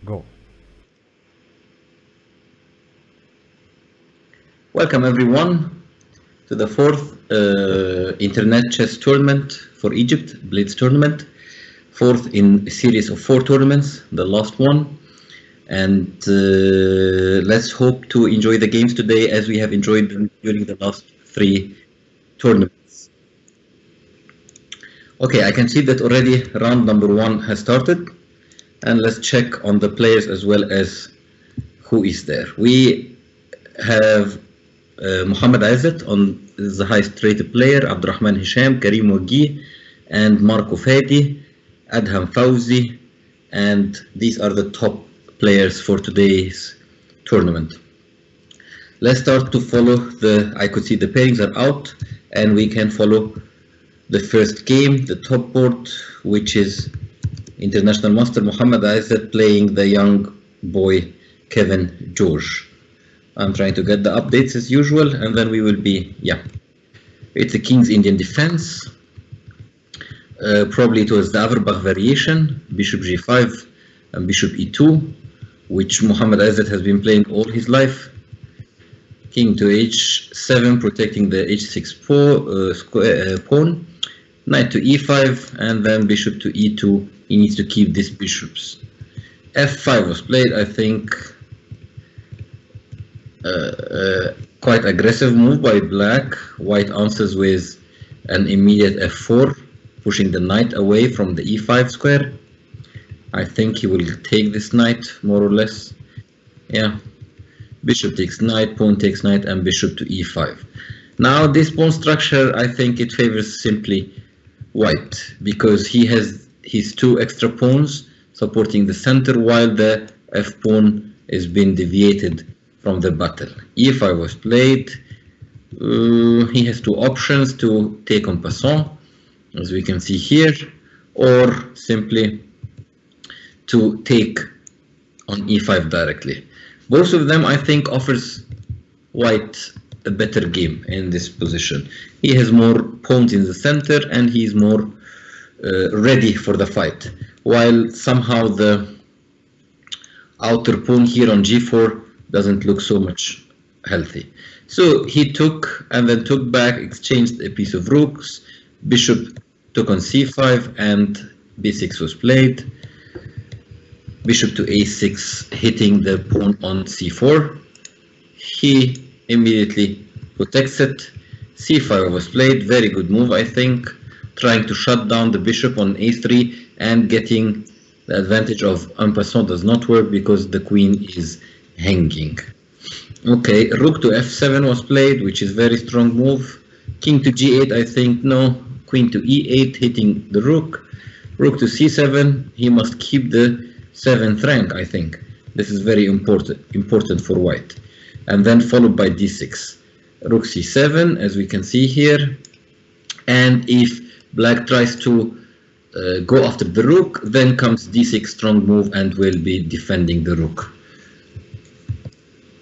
Go. Welcome everyone to the fourth internet chess tournament for Egypt, Blitz Tournament. Fourth in a series of 4 tournaments, the last one. And let's hope to enjoy the games today as we have enjoyed them during the last 3 tournaments. Okay, I can see that already round number 1 has started. And let's check on the players as well as who is there. We have Mohamed Aizet on the highest rated player, Abdurrahman Hisham, Karim Waghi, and Marco Fadi, Adham Fawzi, and these are the top players for today's tournament. Let's start to follow I could see the pairings are out, and we can follow the first game, the top board, which is International Master Mohamed Aizet playing the young boy Kevin George. I'm trying to get the updates as usual, and then we will be, it's a King's Indian defense. Probably it was the Averbach variation, Bishop G5 and Bishop E2, which Mohamed Aizet has been playing all his life. King to H7, protecting the H6 pawn. Knight to E5, and then Bishop to E2. He needs to keep these bishops. F5 was played, I think. Quite aggressive move by black. White answers with an immediate F4, pushing the knight away from the E5 square. I think he will take this knight more or less. Yeah, bishop takes knight, pawn takes knight, and bishop to E5. Now this pawn structure, I think it favors simply white, because he has his 2 extra pawns supporting the center, while the F pawn is being deviated from the battle. E5 was played. He has 2 options to take en passant, as we can see here, or simply to take on E5 directly. Both of them, I think, offers white a better game in this position. He has more pawns in the center, and he is more ready for the fight, while somehow the outer pawn here on G4 doesn't look so much healthy. So he took and then took back, exchanged a piece of rooks. Bishop took on C5 and B6 was played. Bishop to A6, hitting the pawn on C4. He immediately protects it. C5 was played, very good move, I think, trying to shut down the bishop on A3 and getting the advantage of en passant does not work because the queen is hanging. Okay, rook to F7 was played, which is very strong move. King to G8, I think no. Queen to E8, hitting the rook. Rook to C7, he must keep the 7th rank, I think. This is very important for white. And then followed by D6. Rook C7, as we can see here. And if black tries to go after the rook, then comes D6, strong move, and will be defending the rook.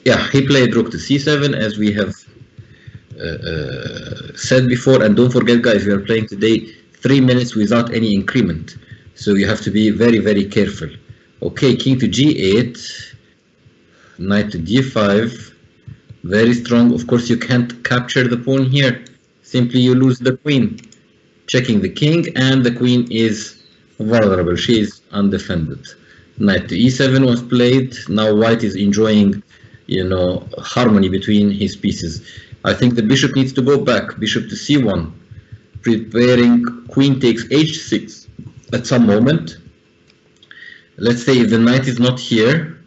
Yeah, he played rook to C7, as we have said before. And don't forget, guys, we are playing today 3 minutes without any increment, so you have to be very, very careful. Okay, king to G8, knight to D5, very strong. Of course, you can't capture the pawn here, simply you lose the queen. Checking the king, and the queen is vulnerable, she is undefended. Knight to E7 was played. Now white is enjoying, harmony between his pieces. I think the bishop needs to go back. Bishop to C1, preparing queen takes H6 at some moment. Let's say if the knight is not here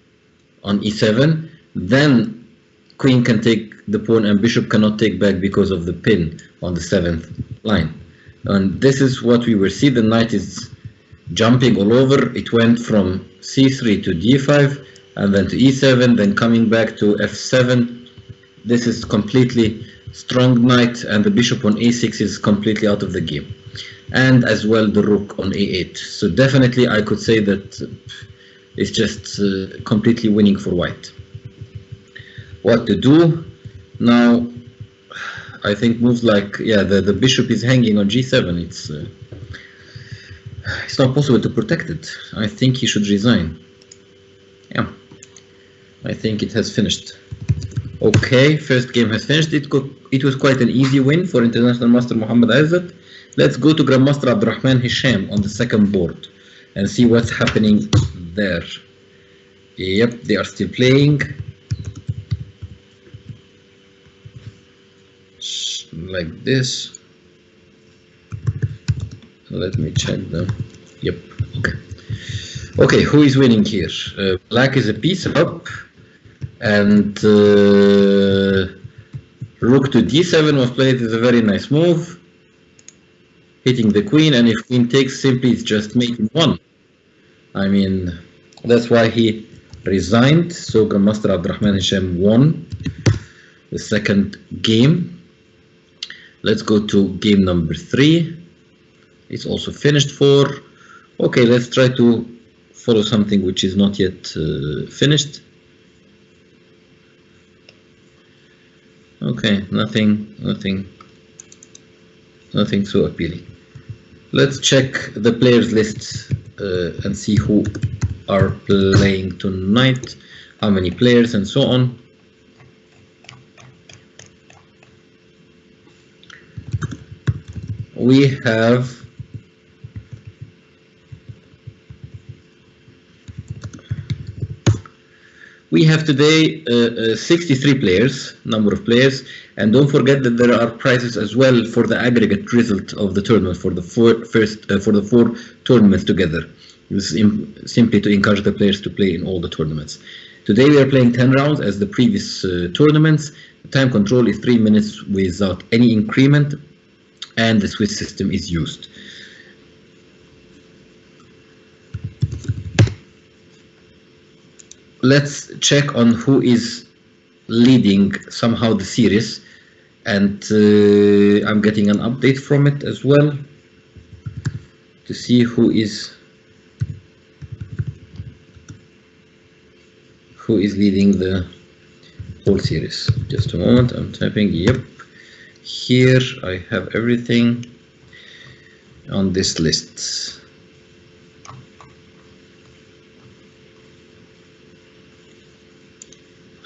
on E7, then queen can take the pawn and bishop cannot take back because of the pin on the 7th line. And this is what we will see. The knight is jumping all over. It went from C3 to D5, and then to E7, then coming back to F7. This is completely strong knight, and the bishop on A6 is completely out of the game. And as well the rook on A8. So definitely I could say that it's just completely winning for white. What to do? Now, I think moves like, the bishop is hanging on G7. It's not possible to protect it. I think he should resign. Yeah, I think it has finished. Okay, first game has finished. It was quite an easy win for International Master Muhammad Azzat. Let's go to Grandmaster Abdurrahman Hisham on the second board and see what's happening there. Yep, they are still playing. Like this. Let me check them. Yep, okay. Okay, who is winning here? Black is a piece up, and Rook to d7 was played as a very nice move, hitting the queen, and if queen takes, simply it's just mate in one. I mean, that's why he resigned. So Grandmaster Abdurrahman Hisham won the second game. Let's go to game number 3. It's also finished for. Okay, let's try to follow something which is not yet finished. Okay, nothing so appealing. Let's check the players list and see who are playing tonight, how many players and so on. We have today 63 players, number of players, and don't forget that there are prizes as well for the aggregate result of the tournament for the four tournaments together. This is simply to encourage the players to play in all the tournaments. Today we are playing 10 rounds as the previous tournaments. The time control is 3 minutes without any increment, and the Swiss system is used. Let's check on who is leading somehow the series, and I'm getting an update from it as well to see who is leading the whole series. Just a moment, I'm typing. Yep, here I have everything on this list.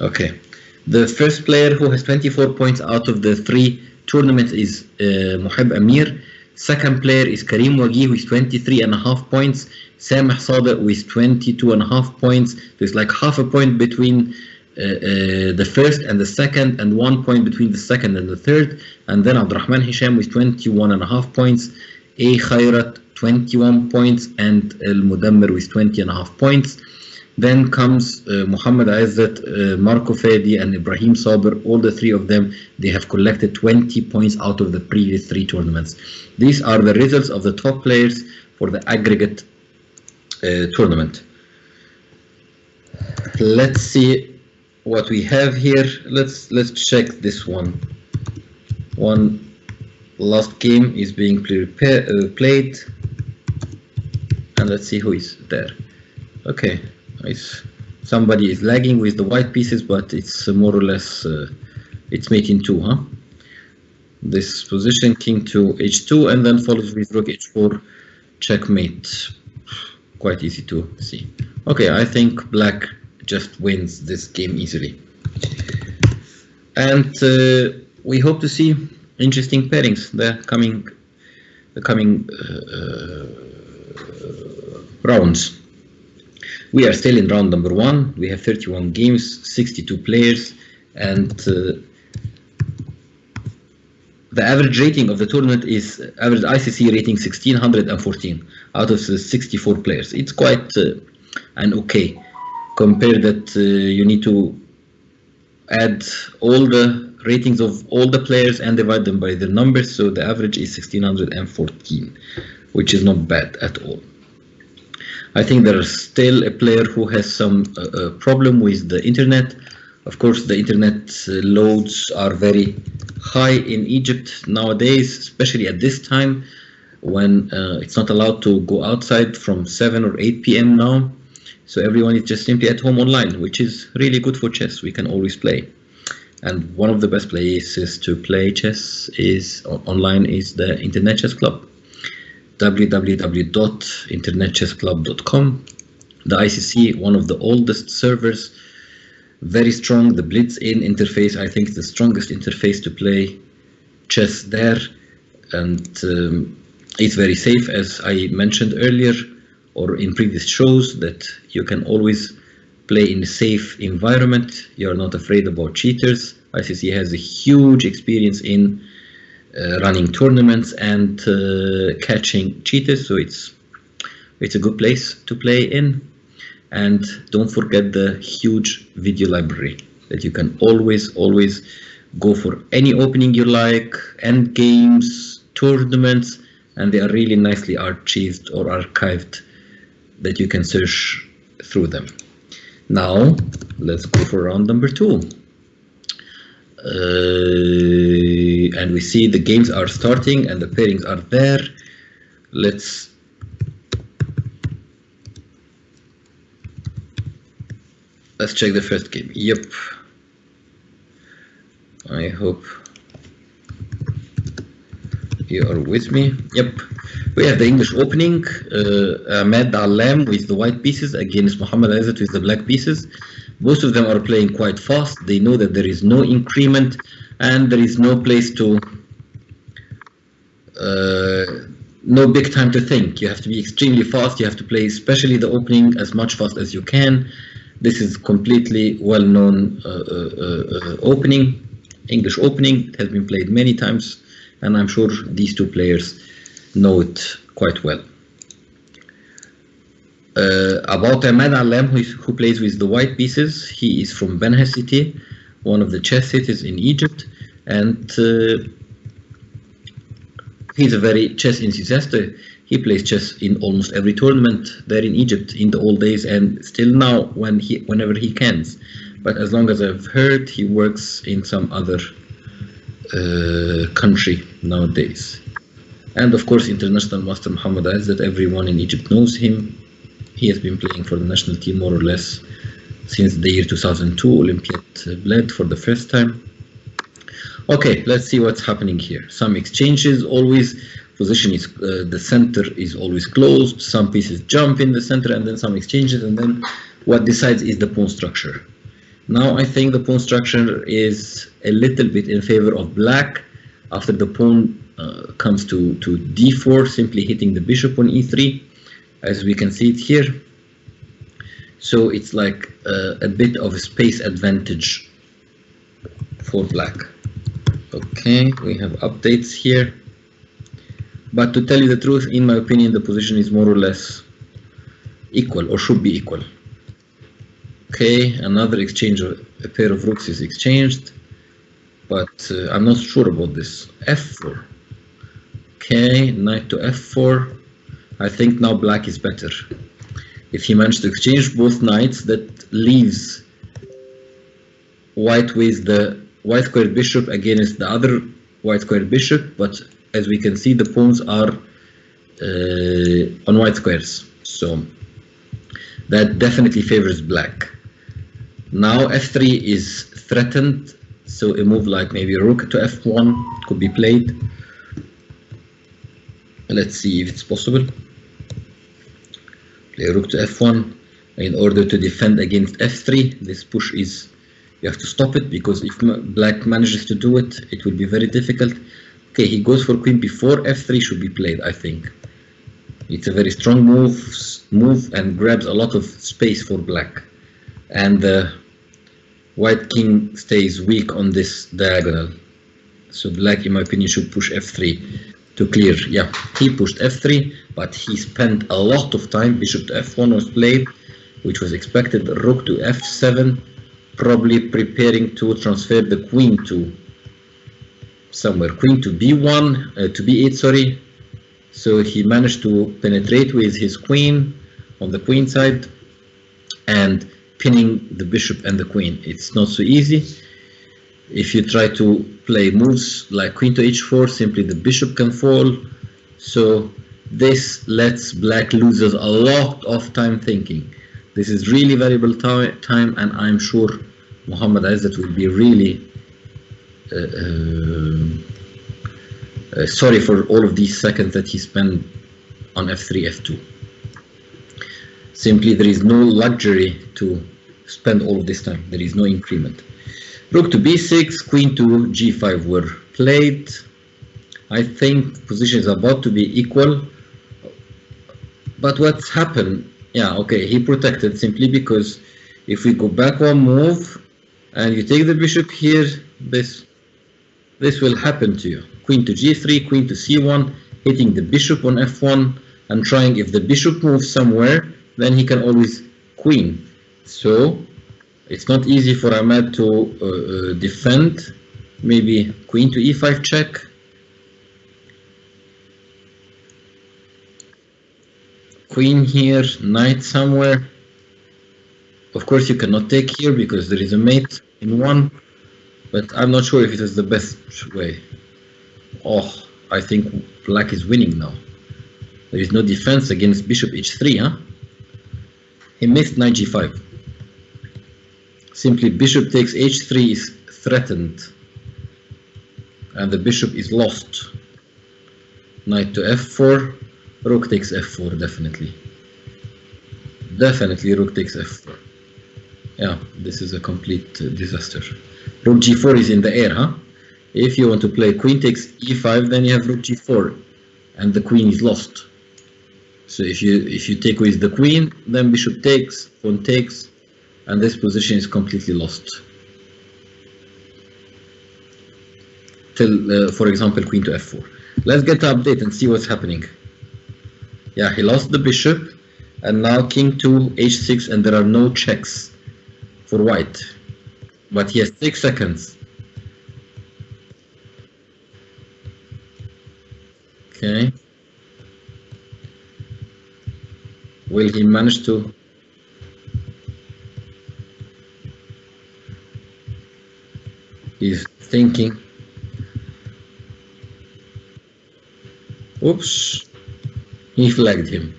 Okay, the first player who has 24 points out of the 3 tournaments is Muhib Amir. Second player is Karim Waghi with 23.5 points. Sameh Sadiq with 22.5 points. There's like half a point between the first and the second, and 1 point between the second and the third. And then Abdurrahman Hisham with 21.5 points. A Khairat 21 points, and Al Mudammir with 20.5 points. Then comes Muhammad Azzat, Marco Fadi, and Ibrahim Sabir. All the 3 of them, they have collected 20 points out of the previous 3 tournaments. These are the results of the top players for the aggregate tournament. Let's see what we have here. Let's check this one. One last game is being played, and let's see who is there. Okay. Somebody is lagging with the white pieces, but it's more or less it's mate in 2, huh? This position, king to h2, and then follows with rook h4, checkmate. Quite easy to see. Okay, I think black just wins this game easily, and we hope to see interesting pairings the coming rounds. We are still in round number 1. We have 31 games, 62 players, and the average rating of the tournament is average ICC rating 1614 out of the 64 players. It's quite an okay. Compare that you need to add all the ratings of all the players and divide them by the numbers, so the average is 1614, which is not bad at all. I think there is still a player who has some problem with the internet. Of course, the internet loads are very high in Egypt nowadays, especially at this time when it's not allowed to go outside from 7 or 8 p.m. now. So everyone is just simply at home online, which is really good for chess. We can always play. And one of the best places to play chess is online is the Internet Chess Club. www.internetchessclub.com. The ICC, one of the oldest servers, very strong. The Blitz interface, I think, is the strongest interface to play chess there, and it's very safe, as I mentioned earlier or in previous shows, that you can always play in a safe environment. You're not afraid about cheaters. ICC has a huge experience in running tournaments and catching cheaters, so it's a good place to play in. And don't forget the huge video library that you can always go for any opening you like, end games, tournaments, and they are really nicely archived or archived that you can search through them. Now let's go for round number 2. And we see the games are starting and the pairings are there. Let's check the first game. Yep. I hope you are with me. Yep. We have the English opening. Ahmed Alam with the white pieces against Muhammad Aizat with the black pieces. Both of them are playing quite fast. They know that there is no increment and there is no place to, no big time to think. You have to be extremely fast. You have to play, especially the opening, as much fast as you can. This is completely well-known opening, English opening. It has been played many times, and I'm sure these two players know it quite well. About Ahmed Alam, who plays with the white pieces, he is from Benha city, one of the chess cities in Egypt, and he's a very chess enthusiast. He plays chess in almost every tournament there in Egypt in the old days, and still now whenever he can. But as long as I've heard, he works in some other country nowadays. And of course, international master Muhammad Aizat, everyone in Egypt knows him. He has been playing for the national team more or less since the year 2002 Olympiad bled for the first time. Okay, let's see what's happening here. Some exchanges, always position is the center is always closed. Some pieces jump in the center, and then some exchanges, and then what decides is the pawn structure. Now I think the pawn structure is a little bit in favor of black. After the pawn comes to d4, simply hitting the bishop on e3, as we can see it here. So it's like a bit of a space advantage for black. Okay, we have updates here. But to tell you the truth, in my opinion, the position is more or less equal, or should be equal. Okay, another exchange, a pair of rooks is exchanged, but I'm not sure about this. f4. Okay, knight to f4. I think now black is better. If he managed to exchange both knights, that leaves white with the white squared bishop against the other white squared bishop, but as we can see, the pawns are on white squares, so that definitely favors black. Now f3 is threatened, so a move like maybe rook to f1 could be played. Let's see if it's possible. Play rook to f1 in order to defend against f3. This push is, you have to stop it, because if black manages to do it, it will be very difficult. Okay, he goes for queen b4, f3 should be played, I think. It's a very strong move and grabs a lot of space for black. And the white king stays weak on this diagonal. So black, in my opinion, should push f3 to clear. Yeah, he pushed f3, but he spent a lot of time. Bishop to f1 was played, which was expected. Rook to f7, probably preparing to transfer the queen to somewhere. Queen to b1, to b8, sorry. So he managed to penetrate with his queen on the queen side and pinning the bishop and the queen. It's not so easy. If you try to play moves like queen to h4, simply the bishop can fall. So this lets black loses a lot of time thinking. This is really valuable time, and I'm sure Muhammad Aizat will be really sorry for all of these seconds that he spent on f3, f2. Simply there is no luxury to spend all of this time. There is no increment. Rook to b6, queen to g5 were played. I think position is about to be equal. But what's happened? Yeah, okay, he protected simply because if we go back one move and you take the bishop here, this will happen to you. Queen to g3, queen to c1, hitting the bishop on f1 and trying, if the bishop moves somewhere, then he can always queen. So it's not easy for Ahmed to defend. Maybe queen to e5 check. Queen here, knight somewhere. Of course you cannot take here because there is a mate in one, but I'm not sure if it is the best way. Oh, I think black is winning now. There is no defense against bishop h3, huh? He missed knight g5. Simply bishop takes h3 is threatened and the bishop is lost. Knight to f4, rook takes f4 definitely. Definitely rook takes f4. Yeah, this is a complete disaster. Rook g4 is in the air, huh? If you want to play queen takes e5, then you have rook g4 and the queen is lost. So if you take with the queen, then bishop takes, pawn takes, and this position is completely lost. Till, for example, queen to f4. Let's get the update and see what's happening. Yeah, he lost the bishop, and now king to h6, and there are no checks for white. But he has 6 seconds. Okay. Will he manage to? He's thinking. Oops. He flagged him.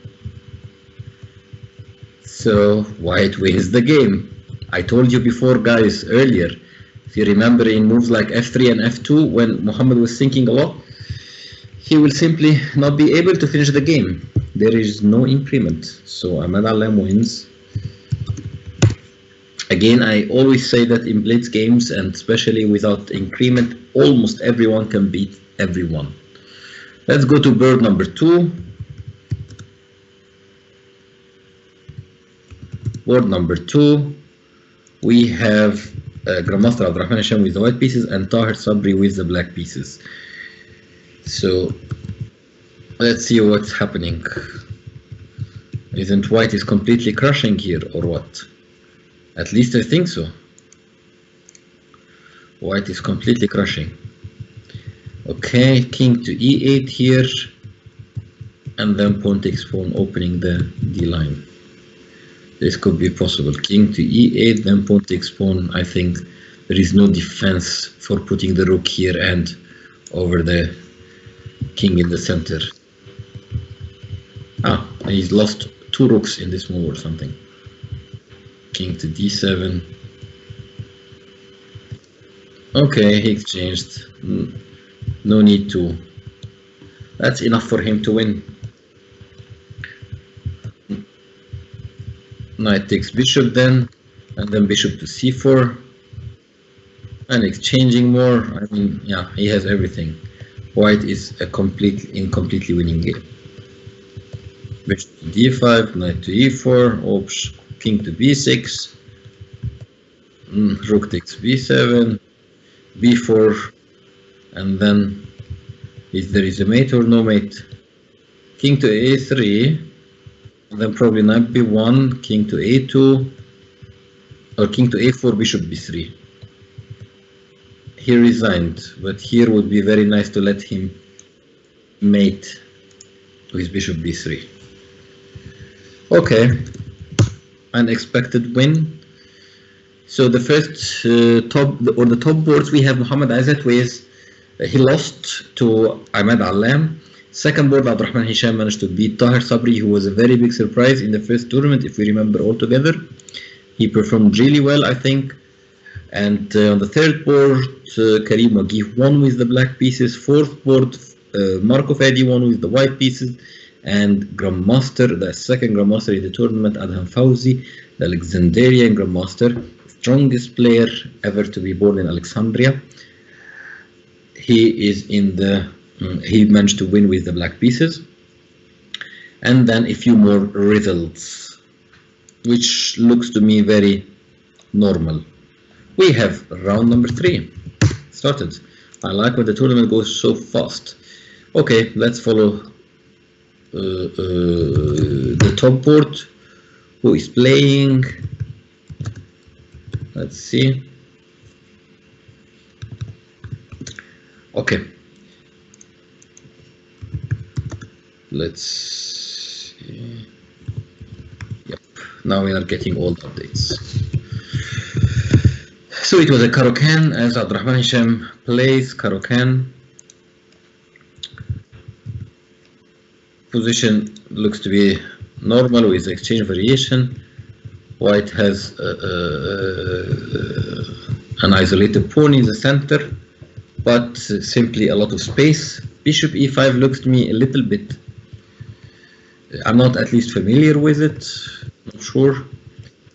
So white wins the game. I told you before, guys, earlier. If you remember in moves like f3 and f2, when Muhammad was thinking a lot, he will simply not be able to finish the game. There is no increment. So Ahmed Alem wins. Again, I always say that in Blitz games, and especially without increment, almost everyone can beat everyone. Let's go to board number 2. Board number 2, we have Grandmaster Abdurrahman Hisham with the white pieces and Tahir Sabri with the black pieces. So let's see what's happening. Isn't white is completely crushing here or what? At least I think so. White is completely crushing. Okay, king to e8 here, and then pawn takes pawn, opening the d line. This could be possible. King to e8, then pawn takes pawn. I think there is no defense for putting the rook here and over the king in the center. Ah, he's lost 2 rooks in this move or something. King to d7. Okay, he exchanged. No need to. That's enough for him to win. Knight takes bishop then, and then bishop to c4. And exchanging more. I mean, yeah, he has everything. White is completely winning game. Bishop to d5, knight to e4, oops, king to b6, rook takes b7, b4, and then if there is a mate or no mate, king to a3, and then probably knight b1, king to a2, or king to a4, bishop b3. He resigned, but here would be very nice to let him mate with bishop b3. Okay, unexpected win. So the first top boards we have Muhammad Aizat with, he lost to Ahmed Alem. Second board, Abdurrahman Hisham managed to beat Tahir Sabri, who was a very big surprise in the first tournament, if we remember all together. He performed really well, I think. And on the third board, Karim Wagih won with the black pieces. Fourth board, Marco Fadi won with the white pieces. and Grandmaster, the second Grandmaster in the tournament, Adham Fawzi, the Alexandrian Grandmaster, strongest player ever to be born in Alexandria. He is in the, he managed to win with the black pieces. And then a few more results, which looks to me very normal. We have round number 3 started. I like when the tournament goes so fast. Okay, let's follow the top board. Who is playing? Let's see. Okay. Let's see. Yep. Now we are getting all the updates. So it was a Karokan as Abdurrahman Hisham plays Karokan. Position looks to be normal with exchange variation. White has an isolated pawn in the center, but simply a lot of space. Bishop e5 looks to me a little bit, I'm not at least familiar with it, not sure.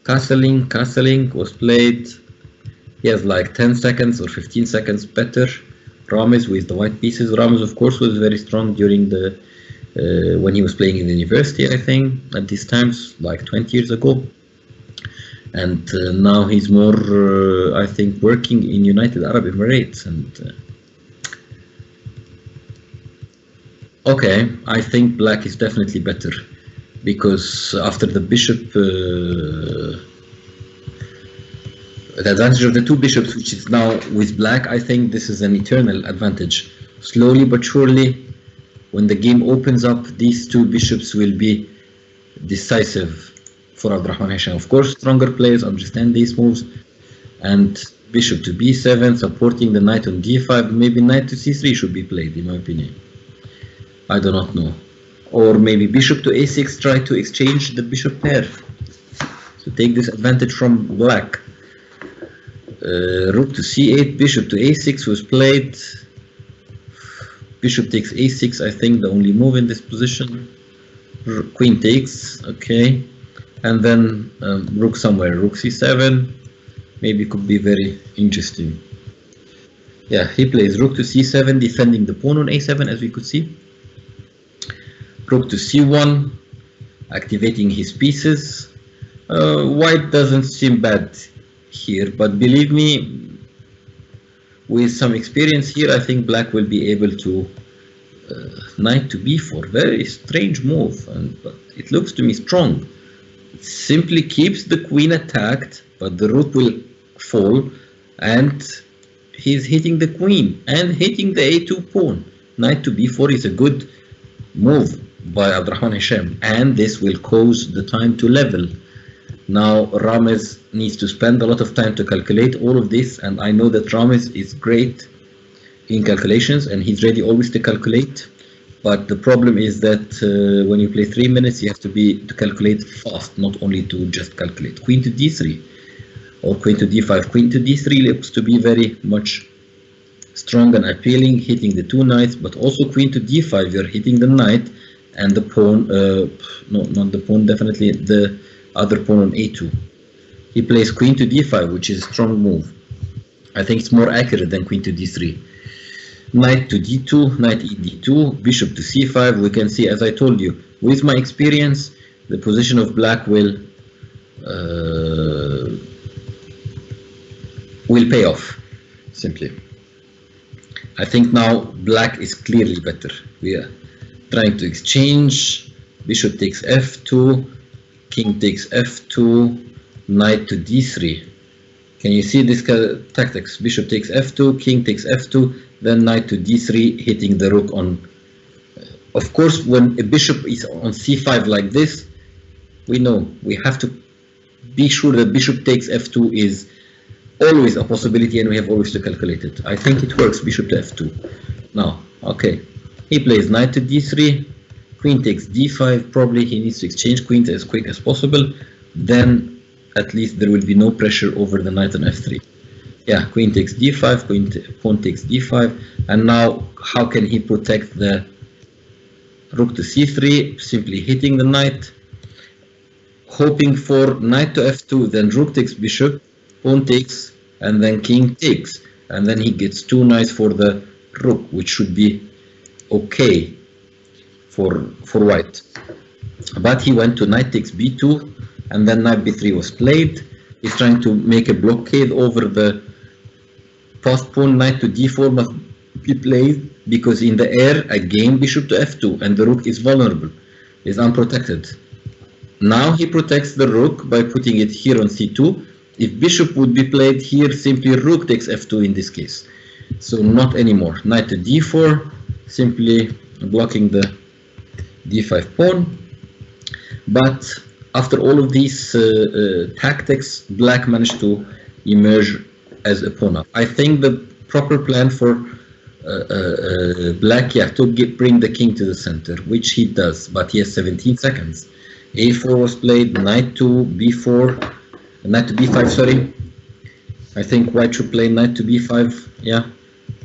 Castling was played. He has like 10 seconds or 15 seconds better. Ramiz with the white pieces. Ramiz, of course, was very strong during the when he was playing in the university, I think, at these times, like 20 years ago. And now he's more, I think, working in United Arab Emirates. And okay, I think black is definitely better, because after the bishop, the advantage of the two bishops, which is now with black, I think this is an eternal advantage. Slowly but surely, when the game opens up, these two bishops will be decisive for Abdurrahman Hisham. Of course, stronger players understand these moves, and bishop to b7, supporting the knight on d5. Maybe knight to c3 should be played, in my opinion. I do not know. Or maybe bishop to a6, try to exchange the bishop pair. So take this advantage from black. Rook to c8, bishop to a6 was played. Bishop takes a6, I think the only move in this position. Queen takes, okay. And then rook somewhere, rook c7, maybe could be very interesting. Yeah, he plays rook to c7, defending the pawn on a7, as we could see. Rook to c1, activating his pieces. White doesn't seem bad here, but believe me, with some experience here, I think black will be able to knight to b4. Very strange move, but it looks to me strong. It simply keeps the queen attacked, but the rook will fall, and he's hitting the queen and hitting the a2 pawn. Knight to b4 is a good move by Abdurrahman Hisham, and this will cause the time to level. Now Ramiz needs to spend a lot of time to calculate all of this, and I know that Ramiz is great in calculations and he's ready always to calculate, but the problem is that when you play 3 minutes you have to calculate fast, not only to just calculate. Queen to d3 or queen to d5. Queen to d3 looks to be very much strong and appealing, hitting the two knights, but also queen to d5, you're hitting the knight and the pawn, no, not the pawn, definitely the other pawn on a2. He plays queen to d5, which is a strong move. I think it's more accurate than queen to d3. Knight to d2, knight e d2, bishop to c5. We can see, as I told you, with my experience, the position of black will pay off, simply. I think now black is clearly better. We are trying to exchange. Bishop takes f2, king takes f2, knight to d3. Can you see this tactics? Bishop takes f2, king takes f2, then knight to d3, hitting the rook on. Of course, when a bishop is on c5 like this, we know we have to be sure that bishop takes f2 is always a possibility, and we have always to calculate it. I think it works. Bishop to f2. Now, okay, he plays knight to d3, queen takes d5. Probably he needs to exchange queens as quick as possible. Then at least there will be no pressure over the knight on f3. Yeah, queen takes d5, pawn takes d5, and now how can he protect the Rook to c3, simply hitting the knight, hoping for knight to f2, then rook takes bishop, pawn takes, and then king takes, and then he gets 2 knights for the rook, which should be okay for white. But he went to knight takes b2, and then knight b3 was played. He's trying to make a blockade over the passed pawn. Knight to d4 must be played, because in the air, again bishop to f2, and the rook is vulnerable, is unprotected. Now he protects the rook by putting it here on c2. If bishop would be played here, simply rook takes f2 in this case. So not anymore. Knight to d4, simply blocking the d5 pawn. But after all of these tactics, black managed to emerge as a pawn up. I think the proper plan for black, to bring the king to the center, which he does, but he has 17 seconds. a4 was played, knight to b4, knight to b5, sorry. I think white should play knight to b5, yeah.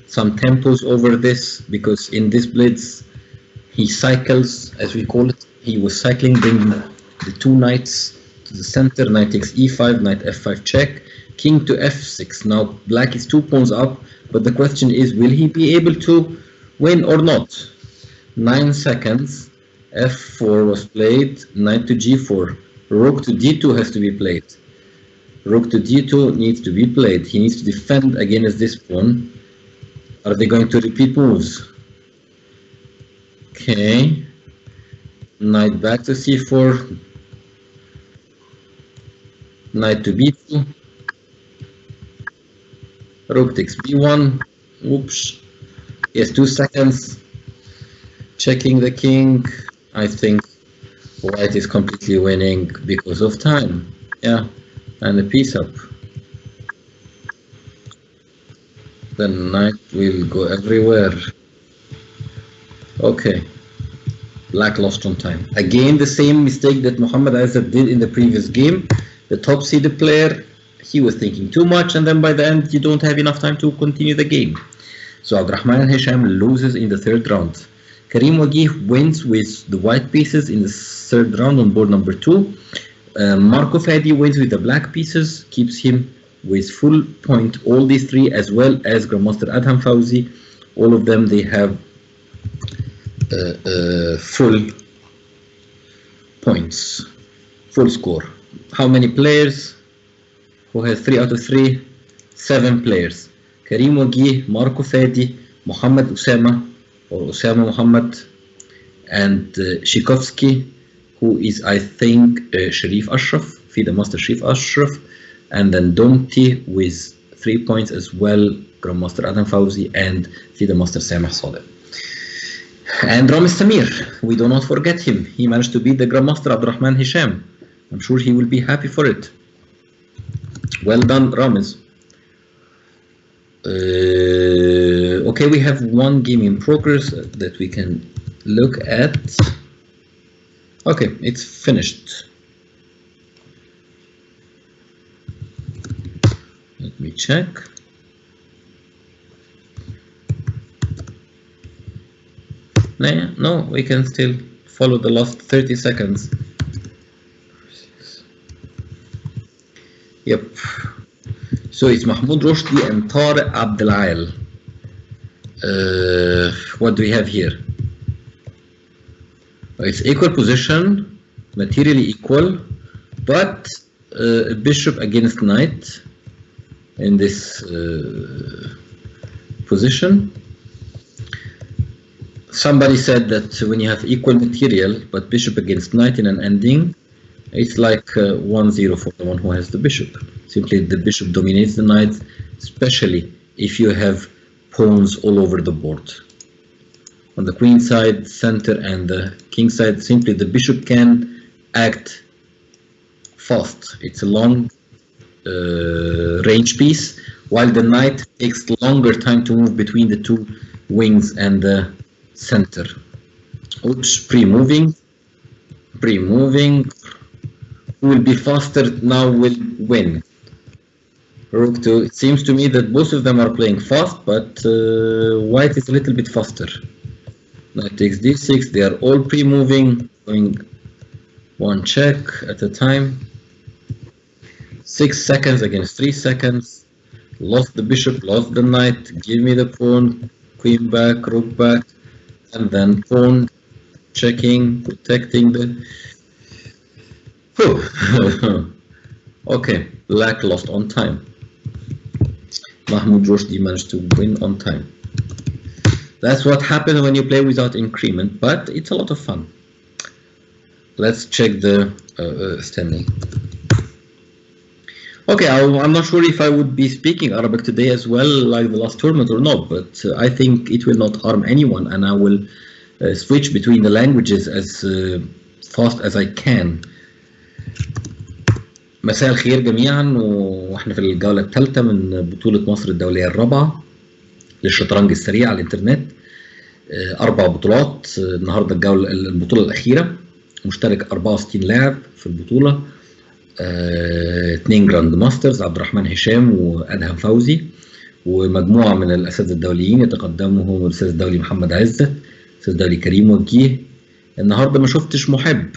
Some tempos over this, because in this blitz, he cycles, as we call it. He was cycling, bringing the 2 knights to the center. Knight takes e5, knight f5 check, king to f6. Now black is 2 pawns up, but the question is, will he be able to win or not? 9 seconds. f4 was played, knight to g4. Rook to d2 has to be played. Rook to d2 needs to be played. He needs to defend against this pawn. Are they going to repeat moves? Okay. Knight back to c4. Knight to b2. Rook takes b1. Oops. He has 2 seconds. Checking the king. I think white is completely winning because of time. Yeah. And a piece up. The knight will go everywhere. Okay. Black lost on time. Again, the same mistake that Muhammad Aizad did in the previous game. The top seeded player, he was thinking too much, and then by the end, you don't have enough time to continue the game. So Abdurrahman and Hisham loses in the 3rd round. Karim Wagih wins with the white pieces in the 3rd round on board number 2. Marco Fadi wins with the black pieces, keeps him with full point. All these 3, as well as Grandmaster Adham Fauzi, all of them, they have full points, full score. How many players? Who has 3 out of 3? 7 players. Karim Wagih, Marco Fadi, Muhammad Usama, or Usama Muhammad, and Shikovsky, who is, I think, Sharif Ashraf, FIDE Master Sharif Ashraf, and then Domti with 3 points as well, Grandmaster Adam Fauzi, and FIDE Master Sameh Saleh. And Ramiz Samir, we do not forget him. He managed to beat the Grandmaster Abdurrahman Hisham. I'm sure he will be happy for it. Well done, Ramiz. Okay, we have 1 game in progress that we can look at. Okay, it's finished. Let me check. No, we can still follow the last 30 seconds. Yep. So it's Mahmoud Roshdi and Tariq Abdelail. What do we have here? It's equal position, materially equal, but bishop against knight in this position. Somebody said that when you have equal material but bishop against knight in an ending, it's like 1-0 for the one who has the bishop. Simply the bishop dominates the knight, especially if you have pawns all over the board. On the queen side, center, and the king side, simply the bishop can act fast. It's a long range piece, while the knight takes longer time to move between the 2 wings and the center. Oops, pre-moving. Who will be faster now will win. Rook 2. It seems to me that both of them are playing fast, but white is a little bit faster. Knight takes d6. They are all pre-moving, going one check at a time. 6 seconds against 3 seconds. Lost the bishop, lost the knight. Give me the pawn, queen back, rook back, and then pawn checking, protecting the. Okay, black lost on time. Mahmoud Roshdi managed to win on time. That's what happens when you play without increment, but it's a lot of fun. Let's check the standing. Okay, I'm not sure if I would be speaking Arabic today as well, like the last tournament or not, but I think it will not harm anyone, and I will switch between the languages as fast as I can. مساء الخير جميعا، واحنا في الجولة الثالثة من بطولة مصر الدولية الرابعة للشطرنج السريع على الانترنت. 4 بطولات النهارده، البطولة الأخيرة، مشترك 64 لاعب في البطولة. 2 جراند ماسترز، عبد الرحمن هشام وأدهم فوزي، ومجموعة من الأساتذة الدوليين يتقدمهم الأستاذ الدولي محمد عزت، الأستاذ الدولي كريم وجيه. النهارده ما شفتش محب،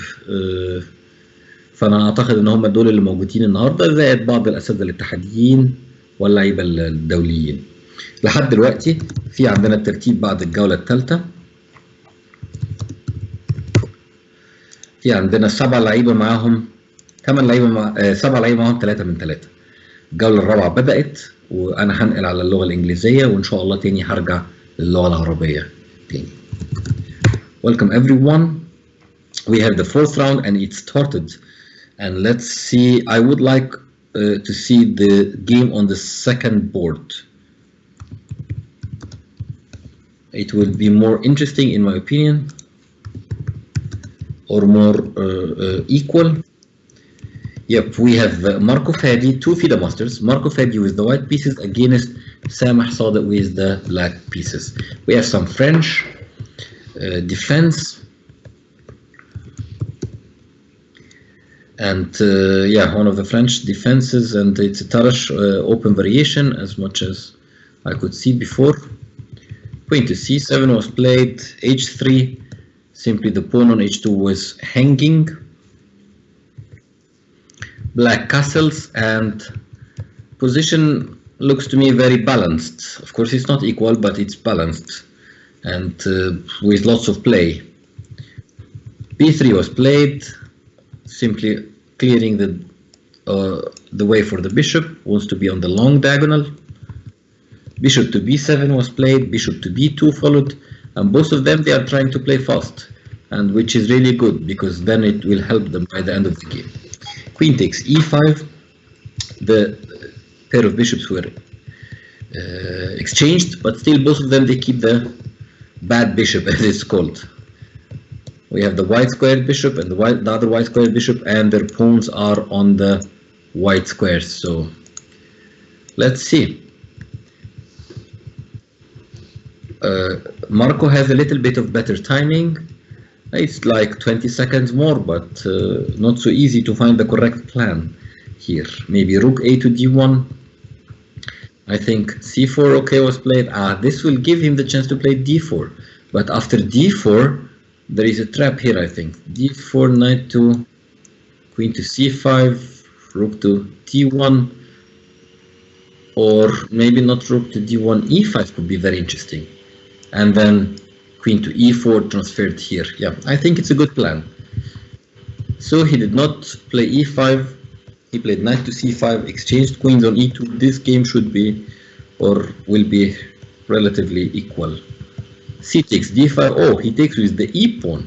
فأنا أعتقد إن هم دول اللي موجودين النهارده، زائد بعض الأساتذة الاتحاديين واللعيبة الدوليين. لحد دلوقتي في عندنا الترتيب بعد الجولة الثالثة. في عندنا 7 لعيبة معاهم 8 لعيبة 7 لعيبة معاهم 3 من 3. الجولة الرابعة بدأت، وأنا هنقل على اللغة الإنجليزية، وإن شاء الله تاني هرجع للغة العربية تاني. Welcome everyone. We have the 4th round and it started. And let's see, I would like to see the game on the second board. It will be more interesting in my opinion, or more equal. Yep, we have Marco Fadi, 2 FIDE masters. Marco Fadi with the white pieces against Samah Sadiq with the black pieces. We have some French defense. And yeah, one of the French defenses, and it's a Tarash open variation as much as I could see before. Queen to c7 was played, h3, simply the pawn on h2 was hanging. Black castles, and position looks to me very balanced. Of course it's not equal, but it's balanced, and with lots of play. b3 was played, simply clearing the way for the bishop, wants to be on the long diagonal. Bishop to b7 was played, bishop to b2 followed, and both of them they are trying to play fast, and which is really good because then it will help them by the end of the game. Queen takes e5. The pair of bishops were exchanged, but still both of them they keep the bad bishop as it's called. We have the white squared bishop and the other white squared bishop, and their pawns are on the white squares. So let's see. Marco has a little bit of better timing. It's like 20 seconds more, but not so easy to find the correct plan here. Maybe rook a to d1. I think c4 okay was played. This will give him the chance to play d4, but after d4 there is a trap here. I think d4, knight to queen to c5, rook to d1, or maybe not rook to d1, e5 could be very interesting, and then queen to e4 transferred here. Yeah, I think it's a good plan. So he did not play e5, he played knight to c5, exchanged queens on e2. This game should be, or will be, relatively equal. C takes d5. Oh, he takes with the e pawn.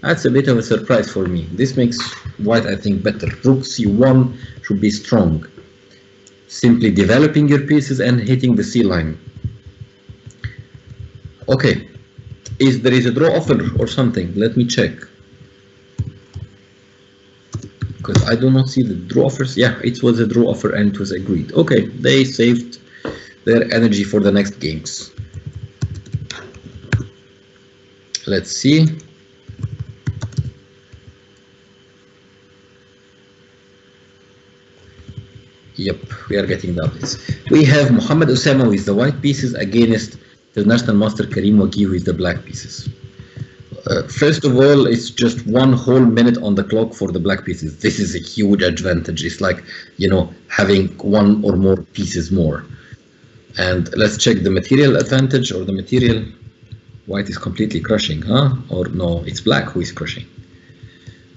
That's a bit of a surprise for me. This makes white, I think, better. Rook c1 should be strong. Simply developing your pieces and hitting the c line. Okay, there is a draw offer or something. Let me check, because I do not see the draw offers. Yeah, it was a draw offer and it was agreed. Okay, they saved their energy for the next games. Let's see. Yep, we are getting the updates. We have Muhammad Osama with the white pieces against the national master Karim Wagi with the black pieces. First of all, it's just 1 whole minute on the clock for the black pieces. This is a huge advantage. It's like, you know, having 1 or more pieces more. And let's check the material advantage or the material. White is completely crushing, huh? Or no, it's black who is crushing.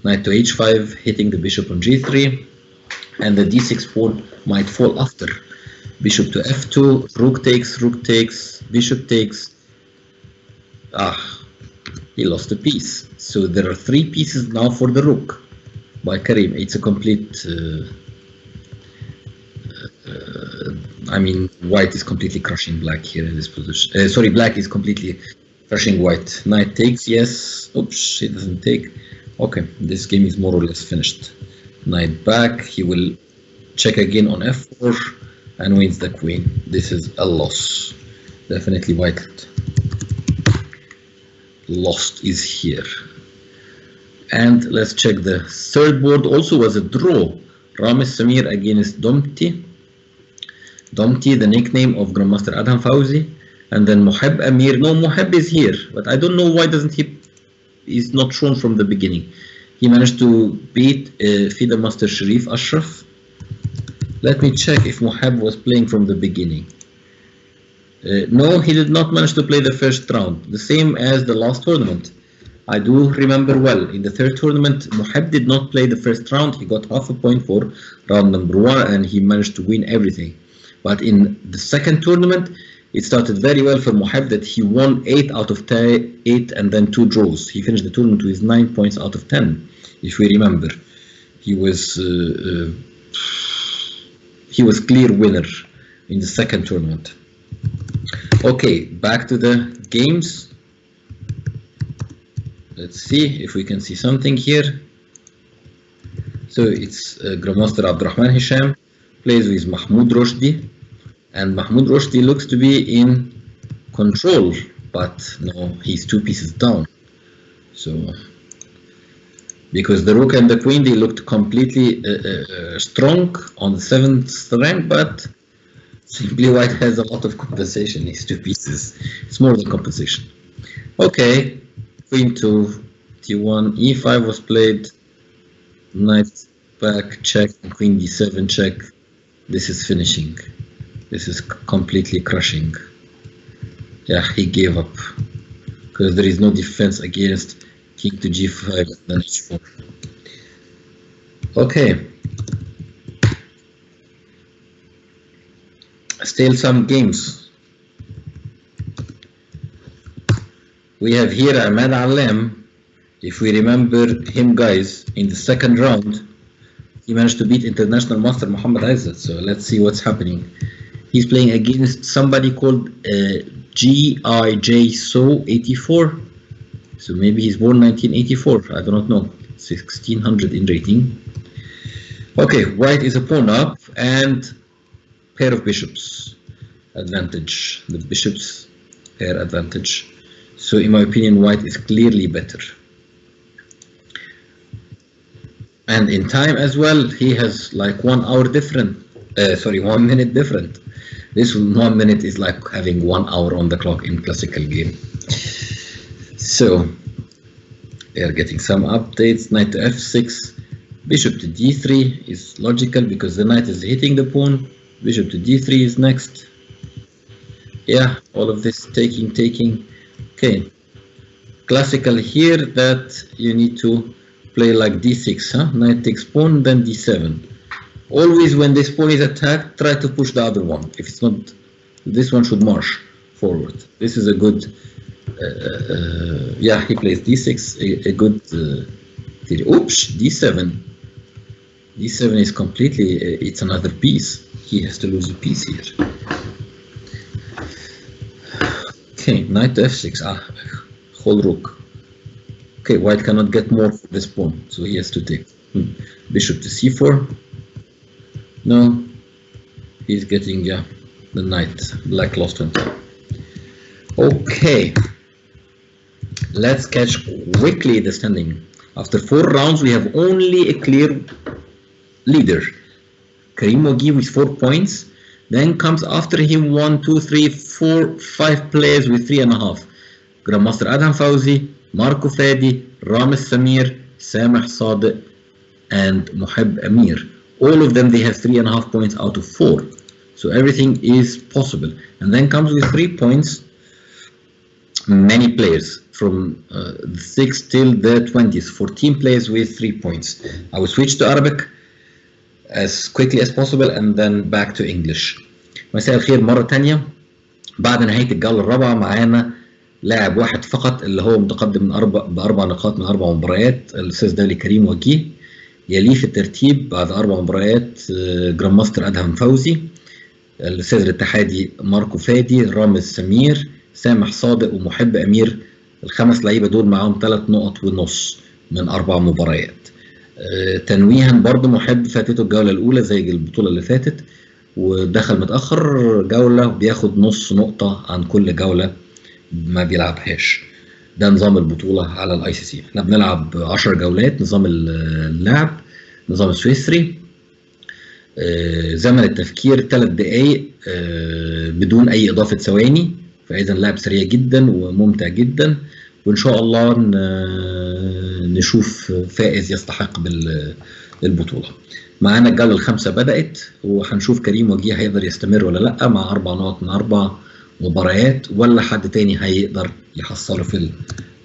Knight to h5, hitting the bishop on g3, and the d6 pawn might fall after. Bishop to f2, rook takes, bishop takes. He lost a piece. So there are 3 pieces now for the rook by Karim. It's a complete... I mean, white is completely crushing black here in this position. Sorry, black is completely crushing white. Knight takes, yes. Oops, he doesn't take. Okay, this game is more or less finished. Knight back, he will check again on f4 and wins the queen. This is a loss. Definitely white lost is here. And let's check the third board. Also was a draw. Ramis Samir against Domti. Domti, the nickname of Grandmaster Adham Fauzi, and then Moheb Amir. No, Moheb is here, but I don't know why doesn't he. He's not shown from the beginning. He managed to beat FIDE Master Sharif Ashraf. Let me check if Moheb was playing from the beginning. No, he did not manage to play the first round. The same as the last tournament. I do remember well. In the third tournament, Moheb did not play the first round. He got half a point for round number 1, and he managed to win everything. But in the second tournament, it started very well for Moheb that he won 8 out of 8 and then 2 draws. He finished the tournament with 9 points out of 10, if we remember. He was clear winner in the second tournament. Okay, back to the games. Let's see if we can see something here. So it's Grandmaster Abdurrahman Hisham plays with Mahmoud Roshdi. And Mahmoud Roshdi looks to be in control, but no, he's 2 pieces down. So, because the rook and the queen, they looked completely strong on the 7th rank, but simply white has a lot of compensation. He's 2 pieces. It's more than compensation. Okay, queen to t1, e5 was played. Knight back, check, and queen d7 check. This is finishing. This is completely crushing. Yeah, he gave up because there is no defense against king to g5 and then h4. Okay. Still some games. We have here Ahmed Alem. If we remember him, guys, in the second round, he managed to beat international master Muhammad Izzat. So let's see what's happening. He's playing against somebody called GIJ-So84. So maybe he's born 1984. I do not know. 1600 in rating. Okay, white is a pawn up and pair of bishops. Advantage. The bishops pair advantage. So in my opinion, white is clearly better. And in time as well, he has like 1 hour different. 1 minute different. This 1 minute is like having 1 hour on the clock in classical game. So we are getting some updates. Knight to f6, bishop to d3 is logical because the knight is hitting the pawn. Bishop to d3 is next. Yeah, all of this taking. Okay, classical here that you need to play like d6, huh? Knight takes pawn, then d7. Always when this pawn is attacked, try to push the other one. If it's not, this one should march forward. This is a good, yeah, he plays d6, a good theory. Oops, d7. d7 is completely, it's another piece. He has to lose a piece here. Okay, knight to f6, whole rook. Okay, white cannot get more for this pawn, so he has to take. Bishop to c4. No, he's getting, yeah, the knight. Black lost one. Okay, let's catch quickly the standing. After 4 rounds, we have only a clear leader. Karim Mogi with 4 points. Then comes after him 1, 2, 3, 4, 5 players with 3.5. Grandmaster Adham Fauzi, Marco Fadi, Ramis Samir, Sameh Sadiq, and Muhib Amir. All of them, they have 3.5 points out of 4. So everything is possible. And then comes with 3 points, many players from 6 till the 20s, 14 players with 3 points. I will switch to Arabic as quickly as possible and then back to English. مساء الخير مرة تانية. بعد نهاية الجولة الرابعة معانا لاعب واحد فقط اللي هو متقدم بأربع نقاط من 4 مباريات، الأستاذ دولي كريم وجيه. يليه في الترتيب بعد 4 مباريات جراند ماستر أدهم فوزي، الأستاذ الاتحادي ماركو فادي، رامز سمير، سامح صادق ومحب أمير. ال5 لعيبة دول معاهم 3.5 نقط من 4 مباريات. تنويها برضو محب فاتته الجولة الأولى زي البطولة اللي فاتت ودخل متأخر جولة بياخد نص نقطة عن كل جولة ما بيلعبهاش. ده نظام البطولة على الاي سي سي. احنا بنلعب 10 جولات نظام اللعب، نظام سويسري. زمن التفكير 3 دقايق بدون اي اضافة ثواني، فاذا لعب سريع جدا وممتع جدا، وان شاء الله نشوف فائز يستحق بالبطولة. معانا الجولة ال5 بدأت وهنشوف كريم وجيه هيقدر يستمر ولا لا مع 4 نقط من 4 مباريات، ولا حد تاني هيقدر يحصله في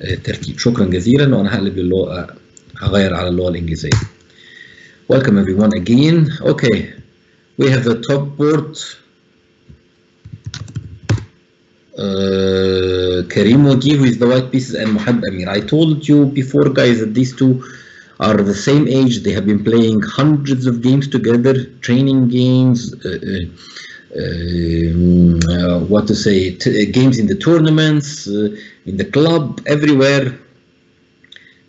الترتيب. شكرا جزيلا، وانا هقلب للغة، هغير على اللغة الإنجليزية. Welcome everyone again. Okay, we have the top board. Karim Wagi with the white pieces and Muhab Amir. I told you before, guys, that these two are the same age. They have been playing hundreds of games together, training games, what to say, games in the tournaments, in the club, everywhere.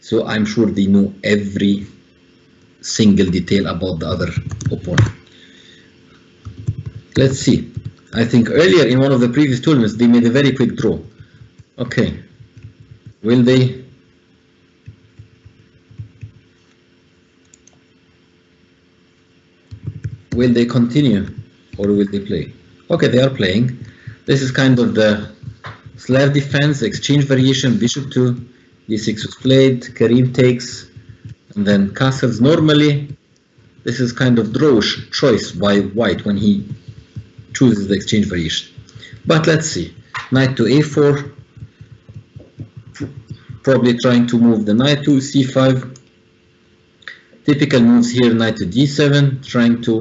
So I'm sure they know every single detail about the other opponent. Let's see. I think earlier in one of the previous tournaments they made a very quick draw. Okay, will they continue or will they play? Okay, they are playing. This is kind of the Slav defense, exchange variation, bishop to d6 was played, Karim takes, and then castles. Normally this is kind of draw choice by white when he chooses the exchange variation. But let's see. Knight to a4, probably trying to move the knight to c5. Typical moves here, knight to d7, trying to